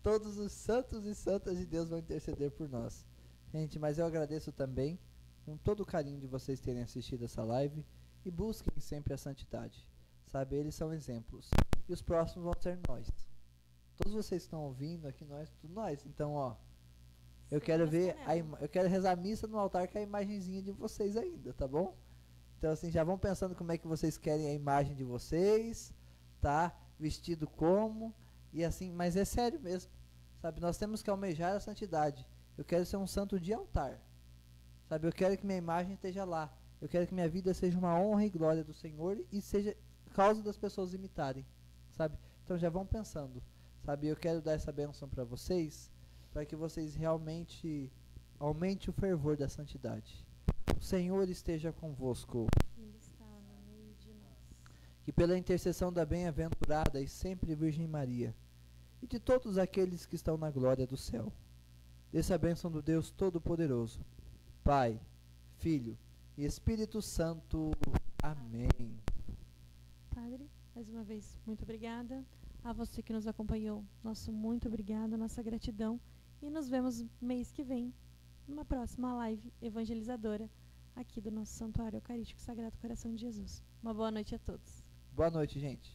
Todos os santos e santas de Deus vão interceder por nós. Gente, mas eu agradeço também com todo o carinho de vocês terem assistido essa live e busquem sempre a santidade. Sabe, eles são exemplos. E os próximos vão ser nós. Todos vocês que estão ouvindo aqui, tudo nós. Então, ó, eu quero ver, eu quero rezar a missa no altar com a imagenzinha de vocês ainda, tá bom? Então, assim, já vão pensando como é que vocês querem a imagem de vocês, tá? Vestido como, e assim, mas é sério mesmo, sabe? Nós temos que almejar a santidade. Eu quero ser um santo de altar, sabe? Eu quero que minha imagem esteja lá. Eu quero que minha vida seja uma honra e glória do Senhor e seja causa das pessoas imitarem, sabe? Então já vão pensando, sabe? Eu quero dar essa bênção para vocês, para que vocês realmente aumente o fervor da santidade. O Senhor esteja convosco. Ele está no meio de nós. Que pela intercessão da bem-aventurada e sempre Virgem Maria, e de todos aqueles que estão na glória do céu, desça a bênção do Deus Todo-Poderoso, Pai, Filho e Espírito Santo. Amém. Padre, mais uma vez, muito obrigada. A você que nos acompanhou, nosso muito obrigado, nossa gratidão. E nos vemos mês que vem, numa próxima live evangelizadora, aqui do nosso Santuário Eucarístico Sagrado Coração de Jesus. Uma boa noite a todos. Boa noite, gente.